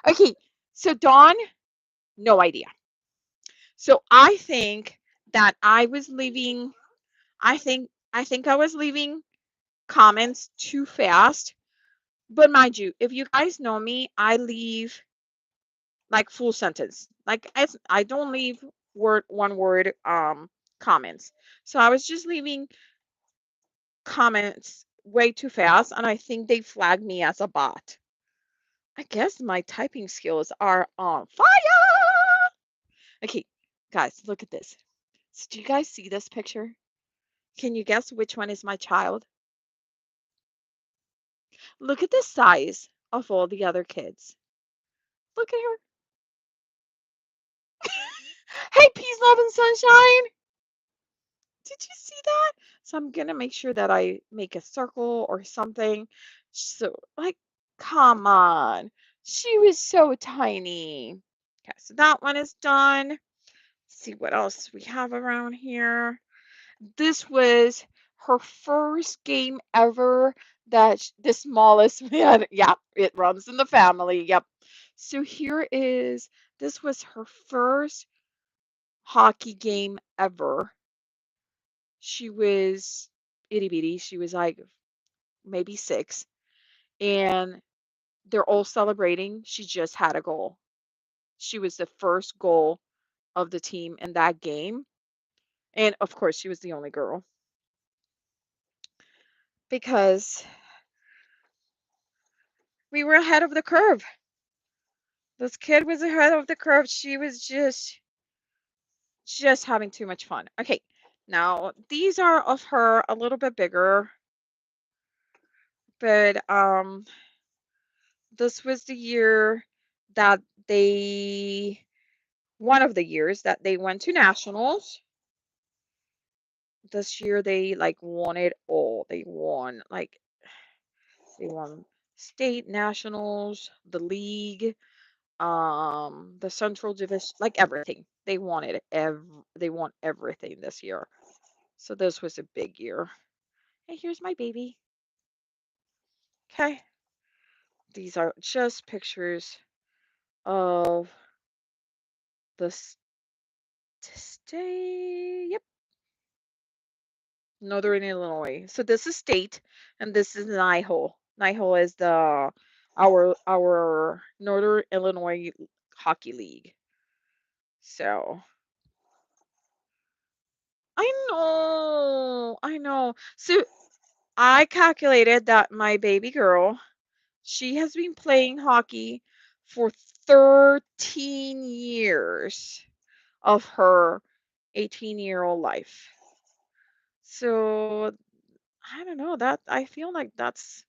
Speaker 1: Okay, so Dawn, no idea. So I think that I was leaving. I think I was leaving comments too fast. But mind you, if you guys know me, I leave like full sentence. Like I don't leave word one word comments. So I was just leaving comments way too fast, and I think they flagged me as a bot. I guess my typing skills are on fire. Okay, guys, look at this. So do you guys see this picture? Can you guess which one is my child? Look at the size of all the other kids. Look at her. Hey, peace, love, and sunshine. Did you see that? So I'm gonna make sure that I make a circle or something. So, like, come on. She was so tiny. Okay, so that one is done. Let's see what else we have around here. This was her first game ever that the smallest man, yeah, it runs in the family. Yep. So here is this was her first hockey game ever. She was itty bitty. She was like maybe 6, and they're all celebrating. She just had a goal. She was the first goal of the team in that game. And of course, she was the only girl because we were ahead of the curve. This kid was ahead of the curve. She was just having too much fun. Okay. Now, these are of her a little bit bigger, but this was the year that they one of the years that they went to nationals. This year they like won it all. They won state nationals, the league, the central division, like everything. They won everything this year. So this was a big year. Hey, here's my baby. Okay. These are just pictures of the state. Yep, Northern Illinois. So this is state, and this is NIHO. NIHO is the our Northern Illinois Hockey League. So I know. So I calculated that my baby girl, she has been playing hockey for 13 years of her 18-year-old life. So I don't know that I feel like that's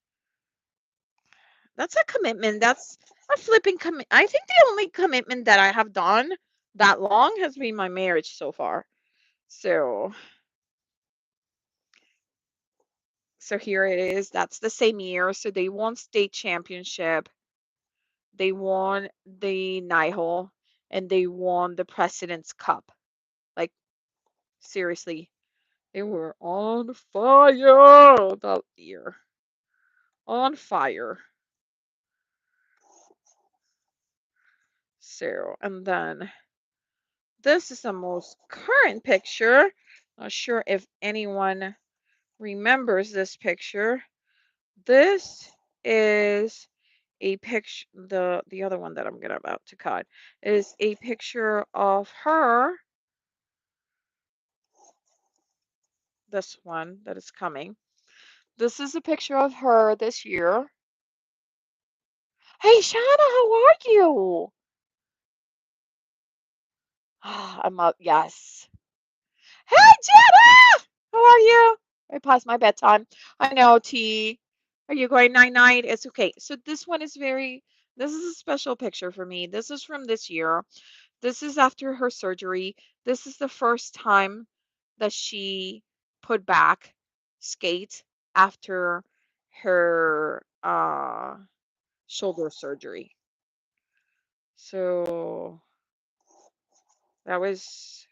Speaker 1: a commitment. That's a flipping commit. I think the only commitment that I have done that long has been my marriage so far. So, so here it is. That's the same year. So they won state championship. They won the NIHL, and they won the President's Cup. Like seriously, they were on fire that year. On fire. So, and then this is the most current picture. Not sure if anyone remembers this picture. This is a picture. The other one that I'm gonna about to cut is a picture of her. This one that is coming. This is a picture of her this year. Hey, Shauna, how are you? I'm up. Yes. Hey, Jenna! How are you? I passed my bedtime. I know, T. Are you going night night? It's okay. So this is a special picture for me. This is from this year. This is after her surgery. This is the first time that she put back skate after her shoulder surgery. So that was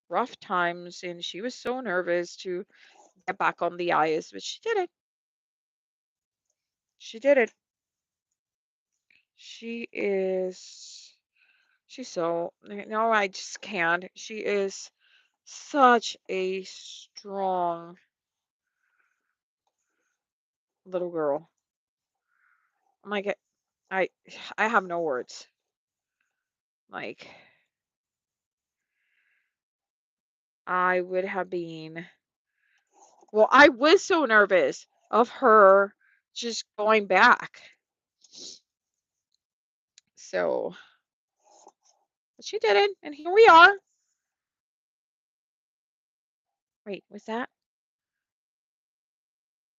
Speaker 1: rough times, and she was so nervous to get back on the ice, but she did it. She did it. She is she's so no, I just can't. She is Such a strong little girl. I'm like, I I have no words. Like, I would have been, well, I was so nervous of her just going back. So, but she didn't, and here we are. Wait, was that?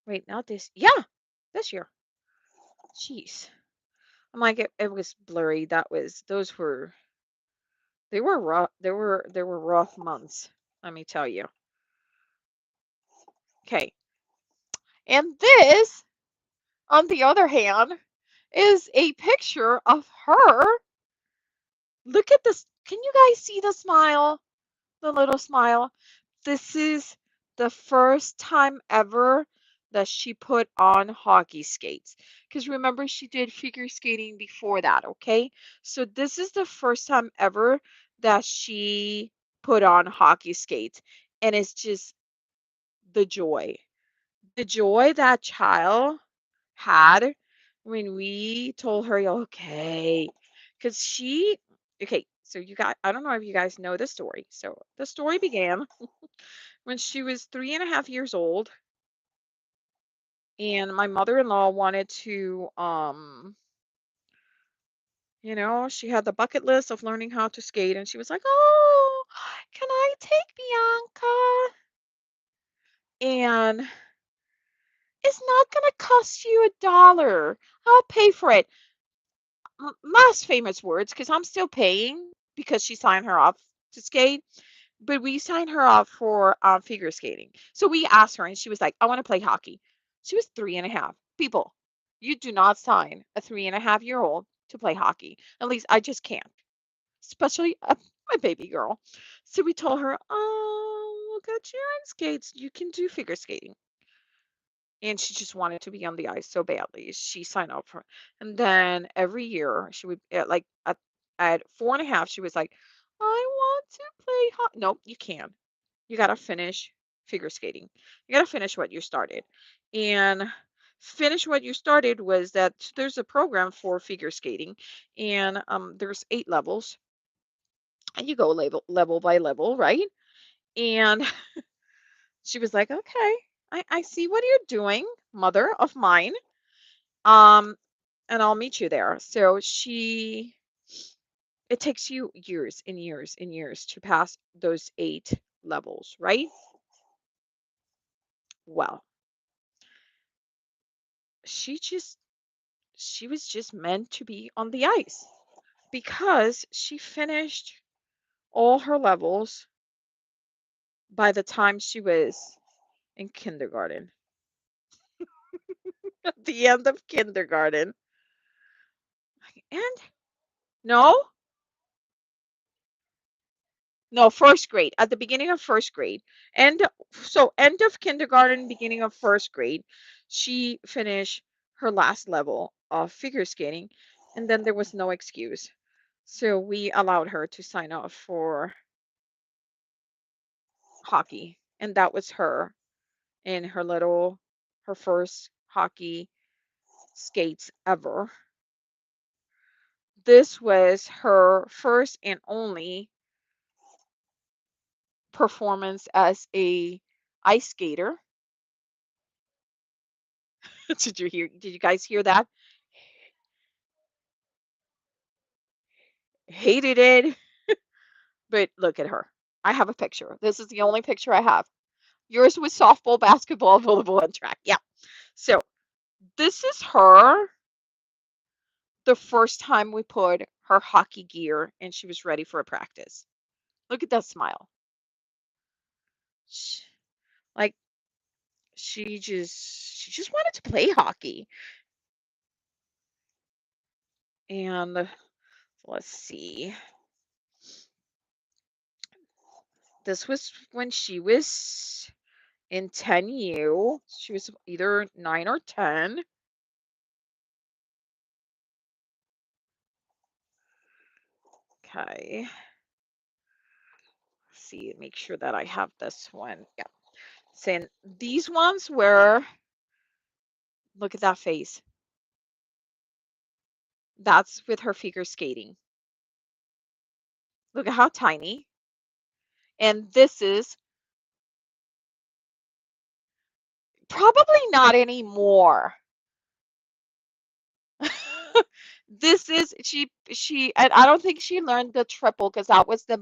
Speaker 1: Wait, not this. Yeah, this year. Jeez. I'm like, it was blurry. Those were, they were rough. They were rough months. Let me tell you. Okay. And this, on the other hand, is a picture of her. Look at this. Can you guys see the smile? The little smile. This is the first time ever that she put on hockey skates. Because remember, she did figure skating before that, okay? So this is the first time ever that she put on hockey skates. And it's just the joy. The joy that child had when we told her, okay, because okay, so you got, I don't know if you guys know the story. So the story began when she was 3.5 years old, and my mother-in-law wanted to, she had the bucket list of learning how to skate, and she was like, oh, can I take Bianca? And it's not going to cost you $1. I'll pay for it. Last famous words, because I'm still paying because she signed her off to skate, but we signed her off for figure skating. So we asked her, and she was like, I want to play hockey. She was 3.5. People, you do not sign a 3.5-year-old to play hockey. At least I just can't, especially my baby girl. So we told her, oh, look at you on skates. You can do figure skating. And she just wanted to be on the ice so badly. She signed up for, and then every year she would at 4.5, she was like, I want to play hockey. Nope, you can't. You got to finish figure skating. You got to finish what you started. And finish what you started was that there's a program for figure skating, and there's 8 levels, and you go level by level, right? And she was like, okay, I see what you're doing, mother of mine. Um, and I'll meet you there. So it takes you years and years and years to pass those 8 levels, right? Well, she just, she was just meant to be on the ice because she finished all her levels by the time she was in kindergarten. At the end of kindergarten. And no, no, first grade, at the beginning of first grade. And so end of kindergarten, beginning of first grade, she finished her last level of figure skating, and then there was no excuse. So we allowed her to sign off for hockey, and that was her in her first hockey skates ever. This was her first and only performance as a ice skater. Did you guys hear that? Hated it, but look at her. I have a picture. This is the only picture I have. Yours was softball, basketball, volleyball, and track. Yeah. So this is her the first time we put her hockey gear and she was ready for a practice. Look at that smile. Sh- Like she just wanted to play hockey. And let's see. This was when she was in 10U. She was either 9 or 10. Okay. see, make sure that I have this one. Yeah. Saying these ones were, look at that face. That's with her figure skating. Look at how tiny. And this is probably not anymore. This is and I don't think she learned the triple because that was the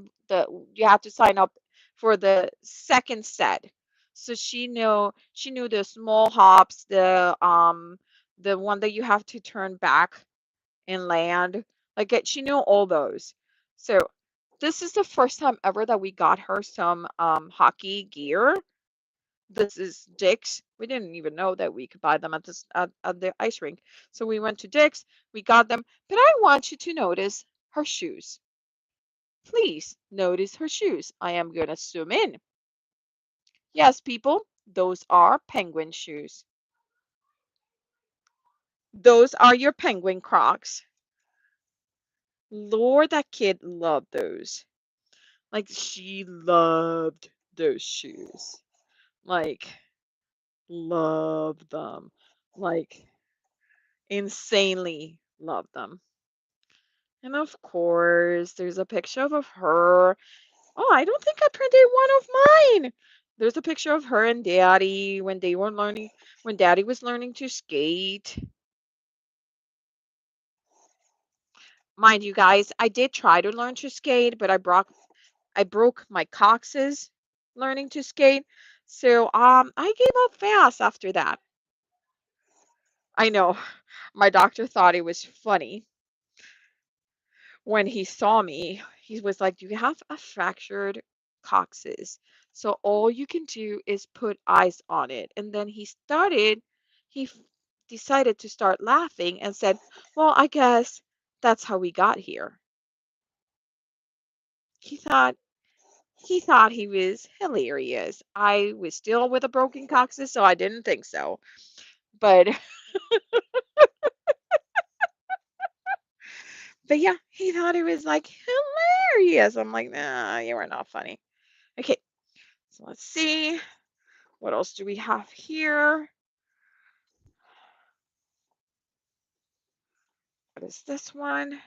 Speaker 1: you have to sign up for the second set. So she knew the small hops, the one that you have to turn back and land. Like she knew all those. So this is the first time ever that we got her some hockey gear. This is Dick's. We didn't even know that we could buy them at the ice rink. So we went to Dick's, we got them. But I want you to notice her shoes. Please notice her shoes. I am going to zoom in. Yes, people, those are penguin shoes. Those are your penguin Crocs. Lord, that kid loved those. Like she loved those shoes. Like loved them. Like insanely loved them. And of course, there's a picture of her. Oh, I don't think I printed one of mine. There's a picture of her and Daddy when they were learning, when Daddy was learning to skate. Mind you guys, I did try to learn to skate, but I broke my coccyx learning to skate. So I gave up fast after that. I know. My doctor thought it was funny when he saw me. He was like, "You have a fractured coccyx. So all you can do is put ice on it." And then he decided to start laughing and said, "Well, I guess that's how we got here." He thought he was hilarious. I was still with a broken coccyx, so I didn't think so. But but yeah, he thought it was like hilarious. I'm like, nah, you were not funny. Okay, so let's see. What else do we have here? What is this one?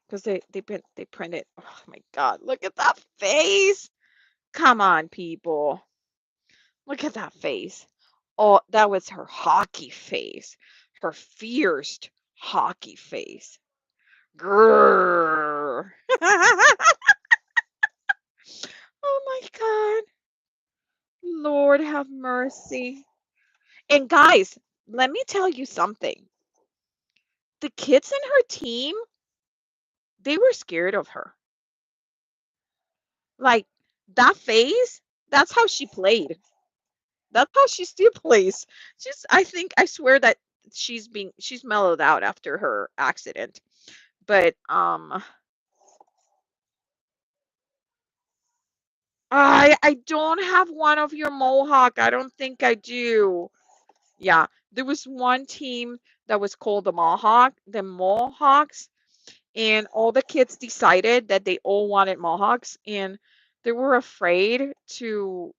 Speaker 1: Because they print it. Oh my God, look at that face. Come on, people. Look at that face. Oh, that was her hockey face. Her fierce hockey face. Grrr. Oh my God. Lord have mercy. And guys, let me tell you something. The kids in her team, they were scared of her. Like that phase, that's how she played. That's how she still plays. I swear that she's mellowed out after her accident. But I don't have one of your Mohawk. I don't think I do. Yeah, there was one team that was called the Mohawks, and all the kids decided that they all wanted Mohawks, and they were afraid to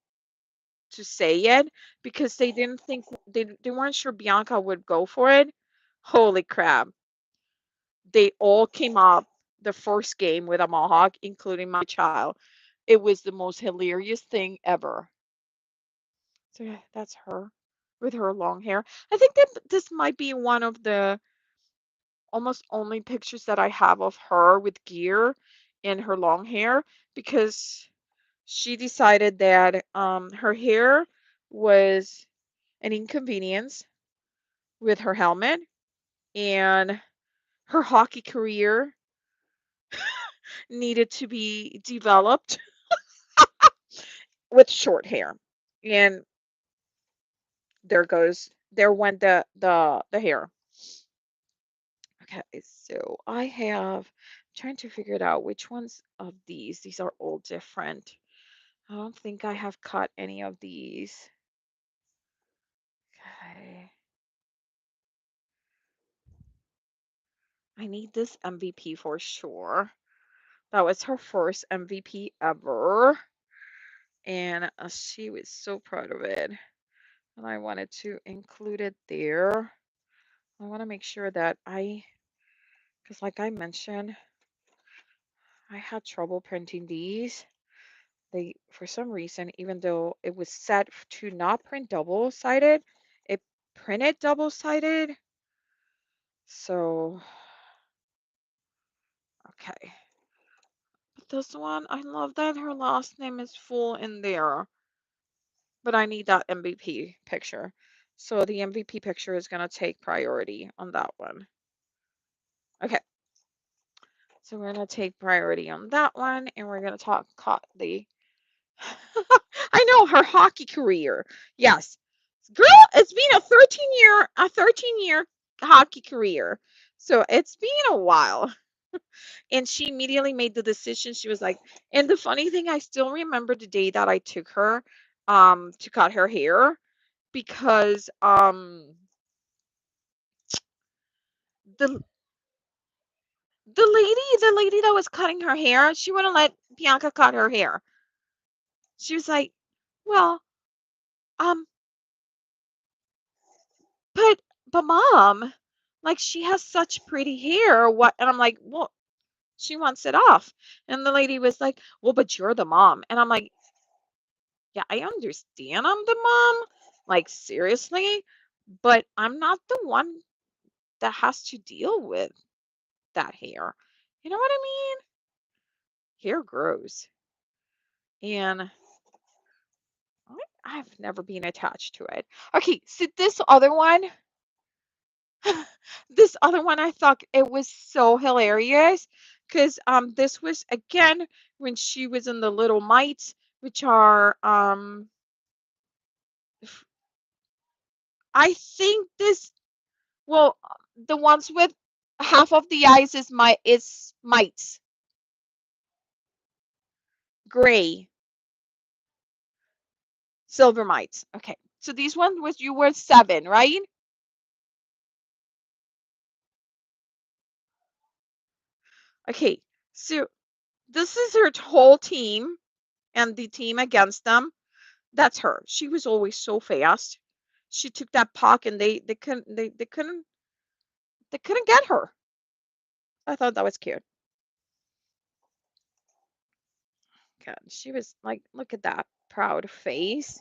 Speaker 1: say it because they didn't think they weren't sure Bianca would go for it. Holy crap. They all came up the first game with a Mohawk, including my child. It was the most hilarious thing ever. So yeah, that's her with her long hair. I think that this might be one of the almost only pictures that I have of her with gear in her long hair because she decided that her hair was an inconvenience with her helmet, and her hockey career needed to be developed with short hair. And there went the hair. Okay, so I have trying to figure it out which ones of these are all different. I don't think I have cut any of these. Okay. I need this MVP for sure. That was her first MVP ever, and she was so proud of it. And I wanted to include it there. I want to make sure that because like I mentioned, I had trouble printing these. They, for some reason, even though it was set to not print double-sided, it printed double-sided. So, okay. But this one, I love that her last name is full in there. But I need that MVP picture. So the MVP picture is going to take priority on that one. Okay. So we're going to take priority on that one, and we're going to talk the I know her hockey career. Yes. Girl, it's been a 13-year hockey career. So it's been a while. And she immediately made the decision. She was like, and the funny thing, I still remember the day that I took her to cut her hair because the the lady that was cutting her hair, she wouldn't let Bianca cut her hair. She was like, "Well, um, but but mom, like she has such pretty hair. What?" And I'm like, "Well, she wants it off." And the lady was like, "Well, but you're the mom." And I'm like, "Yeah, I understand I'm the mom. Like seriously, but I'm not the one that has to deal with that hair. You know what I mean? Hair grows." And I've never been attached to it. Okay, so this other one, this other one, I thought it was so hilarious because this was again when she was in the Little Mites, which are I think this well the ones with half of the eyes is mites, gray, silver mites. Okay, so these ones was you were 7, right? Okay, so this is her whole team and the team against them. That's her. She was always so fast. She took that puck and they couldn't get her. I thought that was cute. God, she was like, look at that proud face.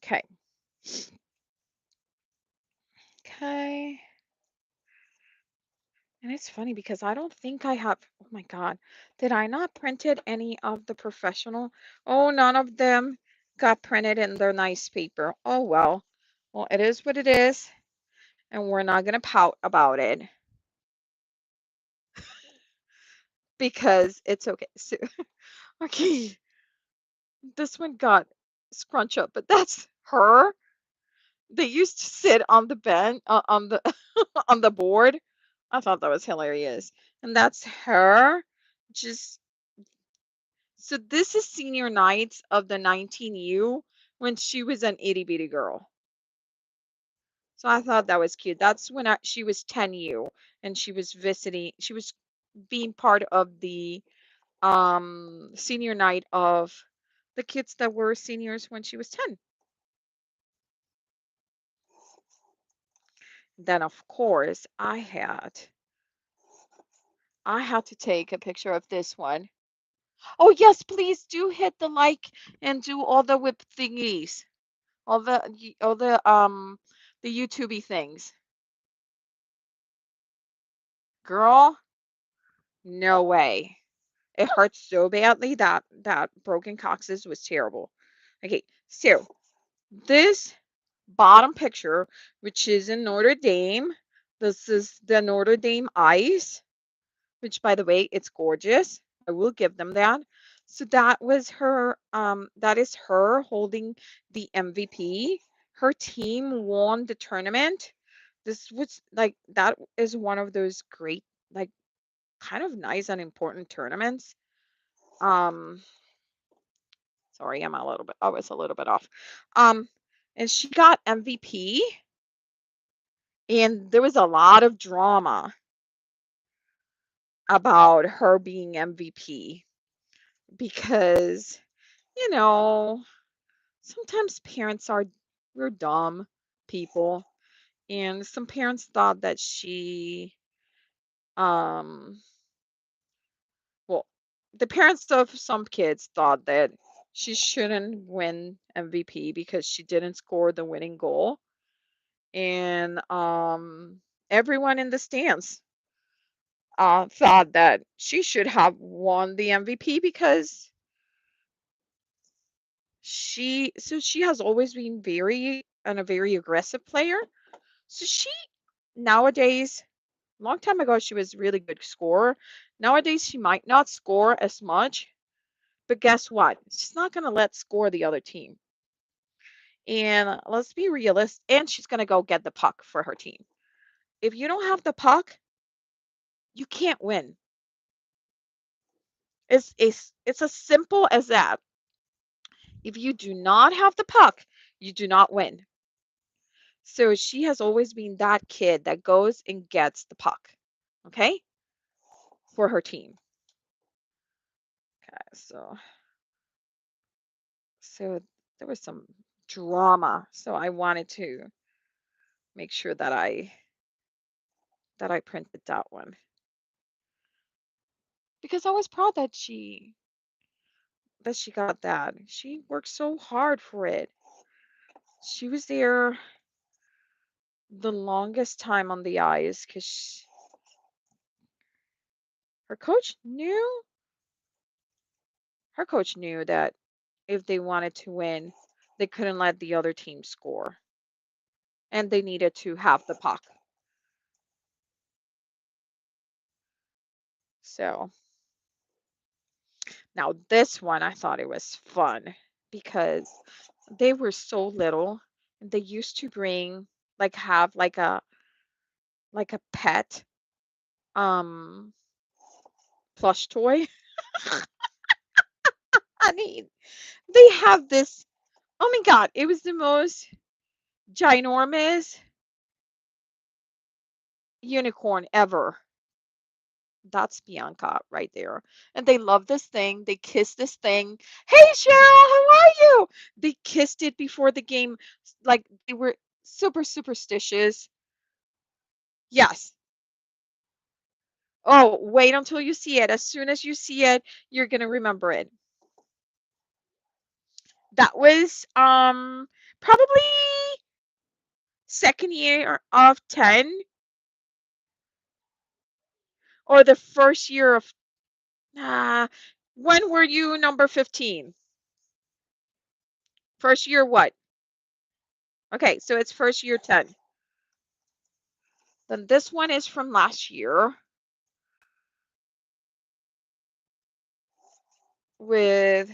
Speaker 1: Okay. Okay. And it's funny because I don't think I have, oh my God, did I not printed any of the professional? Oh, none of them got printed in their nice paper. Oh, well. Well, it is what it is, and we're not going to pout about it because it's okay. So, okay, this one got scrunch up, but that's her. They used to sit on the bench on the on the board. I thought that was hilarious. And that's her. Just so this is senior nights of the 19U when she was an itty bitty girl. So I thought that was cute. That's when she was 10U and she was visiting. She was being part of the senior night of the kids that were seniors when she was 10. Then of course I had to take a picture of this one. Oh yes, please do hit the like and do all the whip thingies. All the YouTubey things. Girl, no way. It hurts so badly that broken coccyx was terrible. Okay, so this bottom picture, which is in Notre Dame. This is the Notre Dame ice, which by the way, it's gorgeous. I will give them that. So that was her, that is her holding the MVP. Her team won the tournament. This was like that is one of those great, like kind of nice and important tournaments. Um, sorry, I was a little bit off. Um, and she got MVP And there was a lot of drama about her being MVP because, you know, sometimes parents are we're dumb people, and some parents thought that she um well, the parents of some kids thought that she shouldn't win MVP because she didn't score the winning goal. And everyone in the stands thought that she should have won the MVP because she has always been a very aggressive player. So she nowadays, long time ago she was really good scorer. Nowadays she might not score as much, but guess what? She's not going to let score the other team. And let's be realistic, and she's going to go get the puck for her team. If you don't have the puck, you can't win. It's as simple as that. If you do not have the puck, you do not win. So she has always been that kid that goes and gets the puck, okay, for her team. Okay, so there was some drama. So I wanted to make sure that I printed that one because I was proud that she got that. She worked so hard for it. She was there the longest time on the ice because her coach knew her coach knew that if they wanted to win, they couldn't let the other team score, and they needed to have the puck. So now this one, I thought it was fun because they were so little, and they used to bring have like a pet um plush toy. I mean, they have this. Oh my God, it was the most ginormous unicorn ever. That's Bianca right there. And they love this thing. They kiss this thing. Hey, Cheryl, how are you? They kissed it before the game. Like they were super superstitious. Yes. Oh, wait until you see it. As soon as you see it, you're going to remember it. That was probably second year of 10 or the first year of when were you number 15? First year what? Okay, so it's first year 10. Then this one is from last year with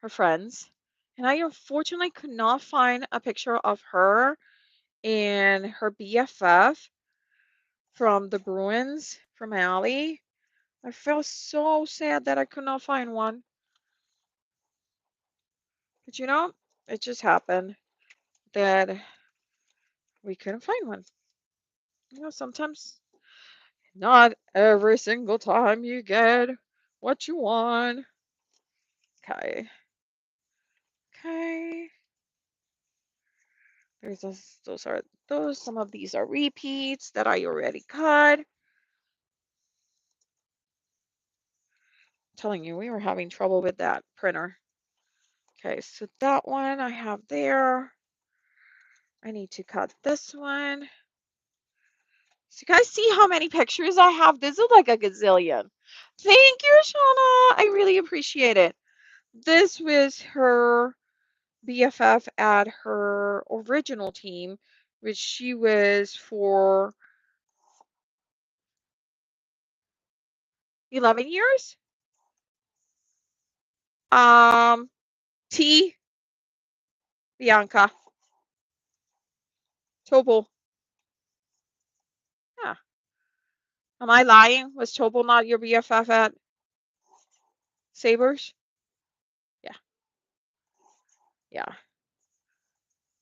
Speaker 1: her friends. And I unfortunately could not find a picture of her and her BFF from the Bruins from Allie. I felt so sad that I could not find one. But it just happened that we couldn't find one. Sometimes not every single time you get what you want. Okay. Okay. There's those some of these are repeats that I already cut. I'm telling you, we were having trouble with that printer. Okay, so that one I have there. I need to cut this one. So you guys see how many pictures I have? This is like a gazillion. Thank you, Shauna. I really appreciate it. This was her BFF at her original team, which she was for 11 years. T. Bianca. Topol. Yeah. Am I lying? Was Topol not your BFF at Sabres? Yeah. Yeah.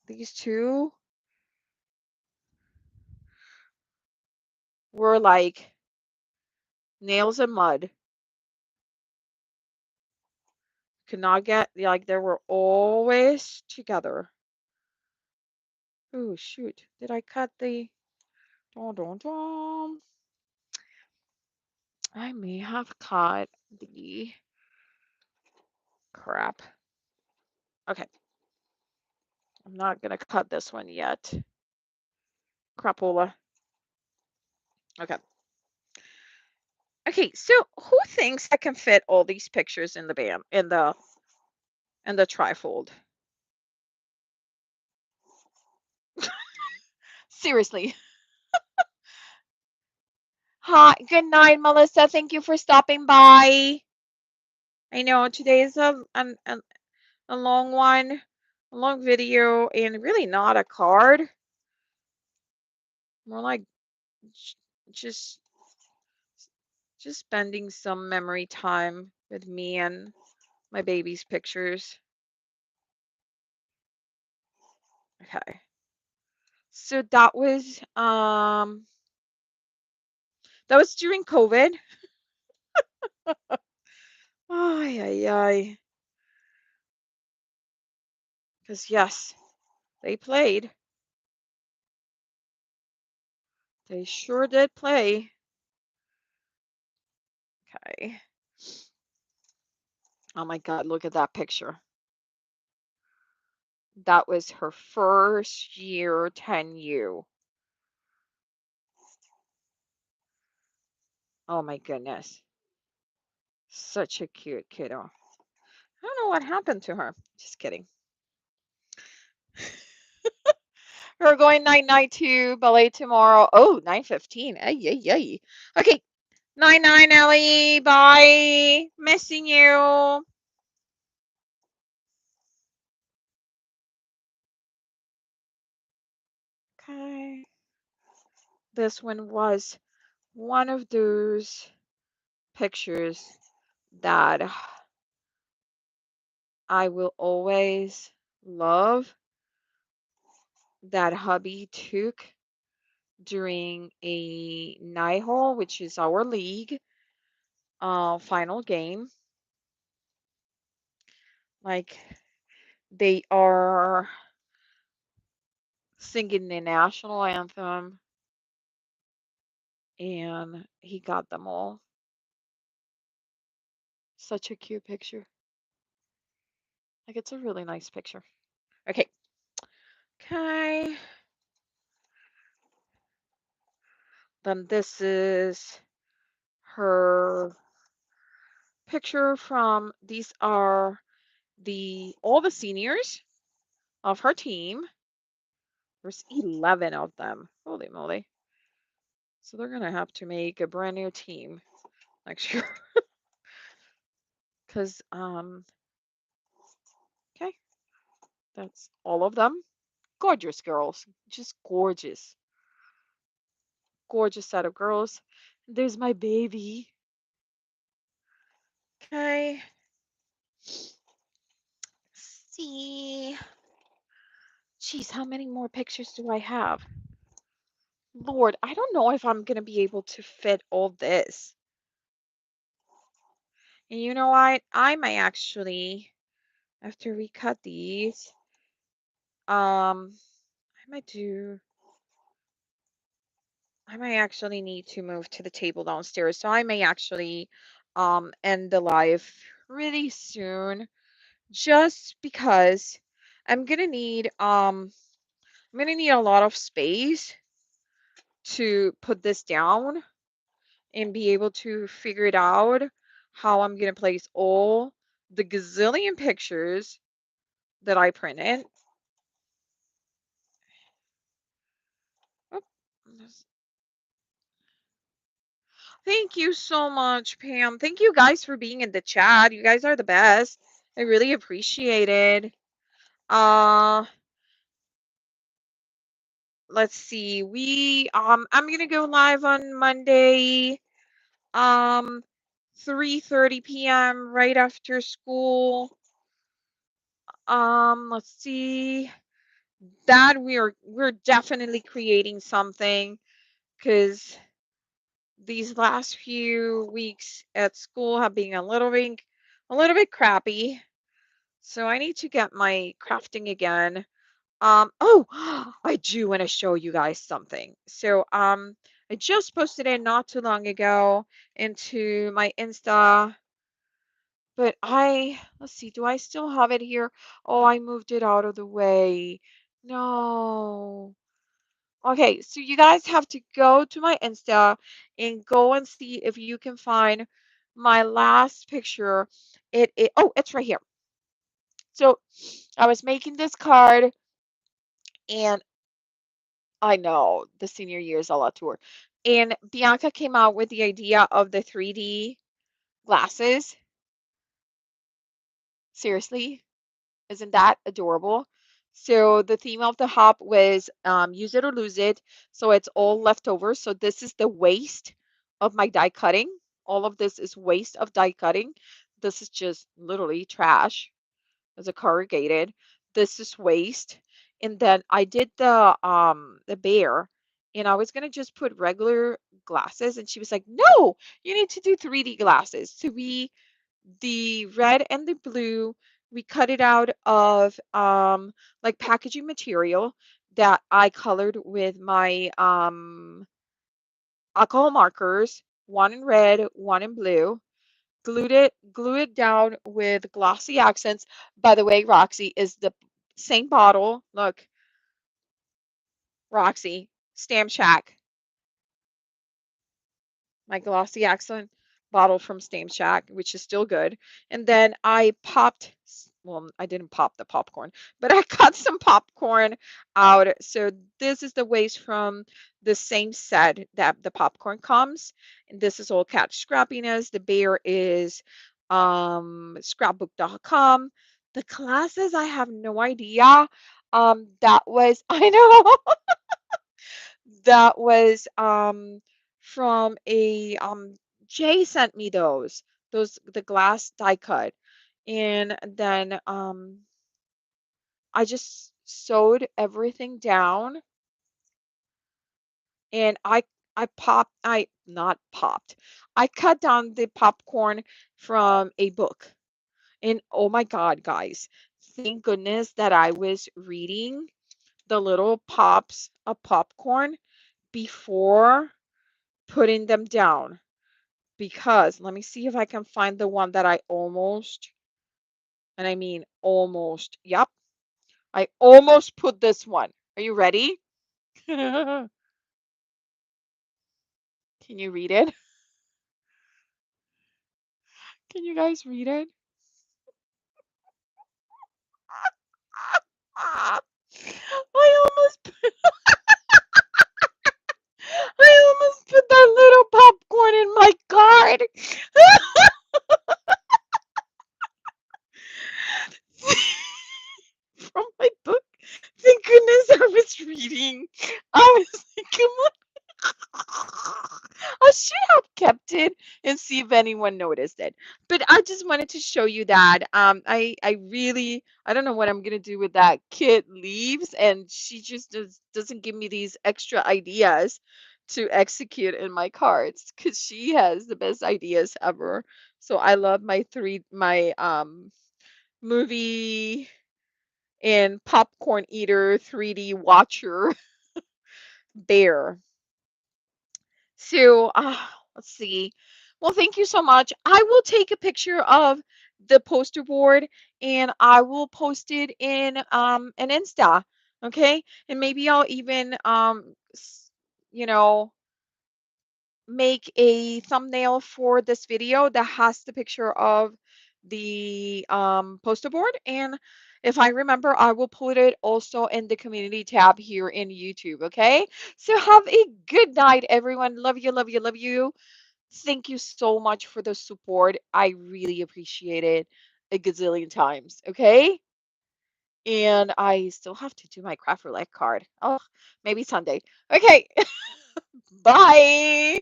Speaker 1: These two. were like nails and mud. Could not get, like, they were always together. Oh, shoot. Did I cut the. Dun, dun, dun. I may have cut the crap. Okay. I'm not going to cut this one yet. Crapola. Okay. Okay, so who thinks I can fit all these pictures in the trifold? Seriously. Hi, good night, Melissa. Thank you for stopping by. I know today is a long one, a long video, and really not a card. More like just just spending some memory time with me and my baby's pictures. Okay. So that was during COVID. Ay ay ay. Because yes, they played. They sure did play. Okay. Oh my God, look at that picture. That was her first year 10U. Oh my goodness. Such a cute kiddo. I don't know what happened to her. Just kidding. We're going night night to ballet tomorrow. Oh, 9:15. Ay, ay, ay. Okay. Night night, Ellie. Bye. Missing you. Okay. This one was one of those pictures that I will always love, that hubby took during a night hall, which is our league final game. Like, they are singing the national anthem, and he got them all. Such a cute picture. Like, it's a really nice picture. Okay. Okay. Then this is her picture from, these are all the seniors of her team. There's 11 of them. Holy moly. So they're going to have to make a brand new team next year. Because, okay, that's all of them. Gorgeous girls. Just gorgeous. Gorgeous set of girls. There's my baby. Okay. See. Geez, how many more pictures do I have? Lord, I don't know if I'm going to be able to fit all this. And you know what? I might actually, after we cut these, I might do, I might actually need to move to the table downstairs. So I may actually end the live really soon, just because I'm gonna need a lot of space to put this down and be able to figure it out how I'm gonna place all the gazillion pictures that I printed. Oh, thank you so much, Pam. Thank you guys for being in the chat. You guys are the best. I really appreciate it. Uh, let's see. I'm gonna go live on Monday, 3:30 p.m. right after school. Let's see. That we're definitely creating something, because These last few weeks at school have been a little bit crappy. So I need to get my crafting again. Oh, I do want to show you guys something. So, I just posted it not too long ago into my Insta, but let's see, do I still have it here? Oh, I moved it out of the way. No. Okay, so you guys have to go to my Insta and go and see if you can find my last picture. Oh, it's right here. So I was making this card, and I know the senior year is a lot tour. And Bianca came out with the idea of the 3D glasses. Seriously, isn't that adorable? So the theme of the hop was use it or lose it. So it's all leftover. So this is the waste of my die cutting. All of this is waste of die cutting. This is just literally trash as a corrugated. This is waste. And then I did the bear, and I was gonna just put regular glasses, and she was like, "No, you need to do 3D glasses." So the red and the blue, we cut it out of like packaging material that I colored with my alcohol markers, one in red, one in blue. Glue it down with glossy accents. By the way, Roxy is the same bottle. Look, Roxy, Stamp Shack, my glossy accent bottle from Stamp Shack, which is still good. And then I popped, well, I didn't pop the popcorn, but I cut some popcorn out. So this is the waste from the same set that the popcorn comes. And this is all catch scrappiness. The bear is scrapbook.com. The classes, I have no idea. That was, I know. That was from a Jay sent me those the glass die cut, and then I just sewed everything down, and I not popped, I cut down the popcorn from a book. And oh my God, guys, thank goodness that I was reading the little pops of popcorn before putting them down, because let me see if I can find the one that I almost, and I mean almost, yep, I almost put this one. Are you ready? Can you read it? Can you guys read it? I almost I almost put that little popcorn in my card. From my book. Thank goodness I was reading. I was like, come on. I should have kept it and see if anyone noticed it. But I just wanted to show you that. I don't know what I'm gonna do with that. Kid leaves, and she just doesn't give me these extra ideas to execute in my cards, because she has the best ideas ever. So I love my movie and popcorn eater 3D watcher bear. So, let's see. Well, thank you so much. I will take a picture of the poster board, and I will post it in an Insta, okay? And maybe I'll even you know, make a thumbnail for this video that has the picture of the poster board. And if I remember, I will put it also in the community tab here in YouTube. Okay. So have a good night, everyone. Love you, love you, love you. Thank you so much for the support. I really appreciate it a gazillion times. Okay. And I still have to do my craft roulette card. Oh, maybe Sunday. Okay. Bye.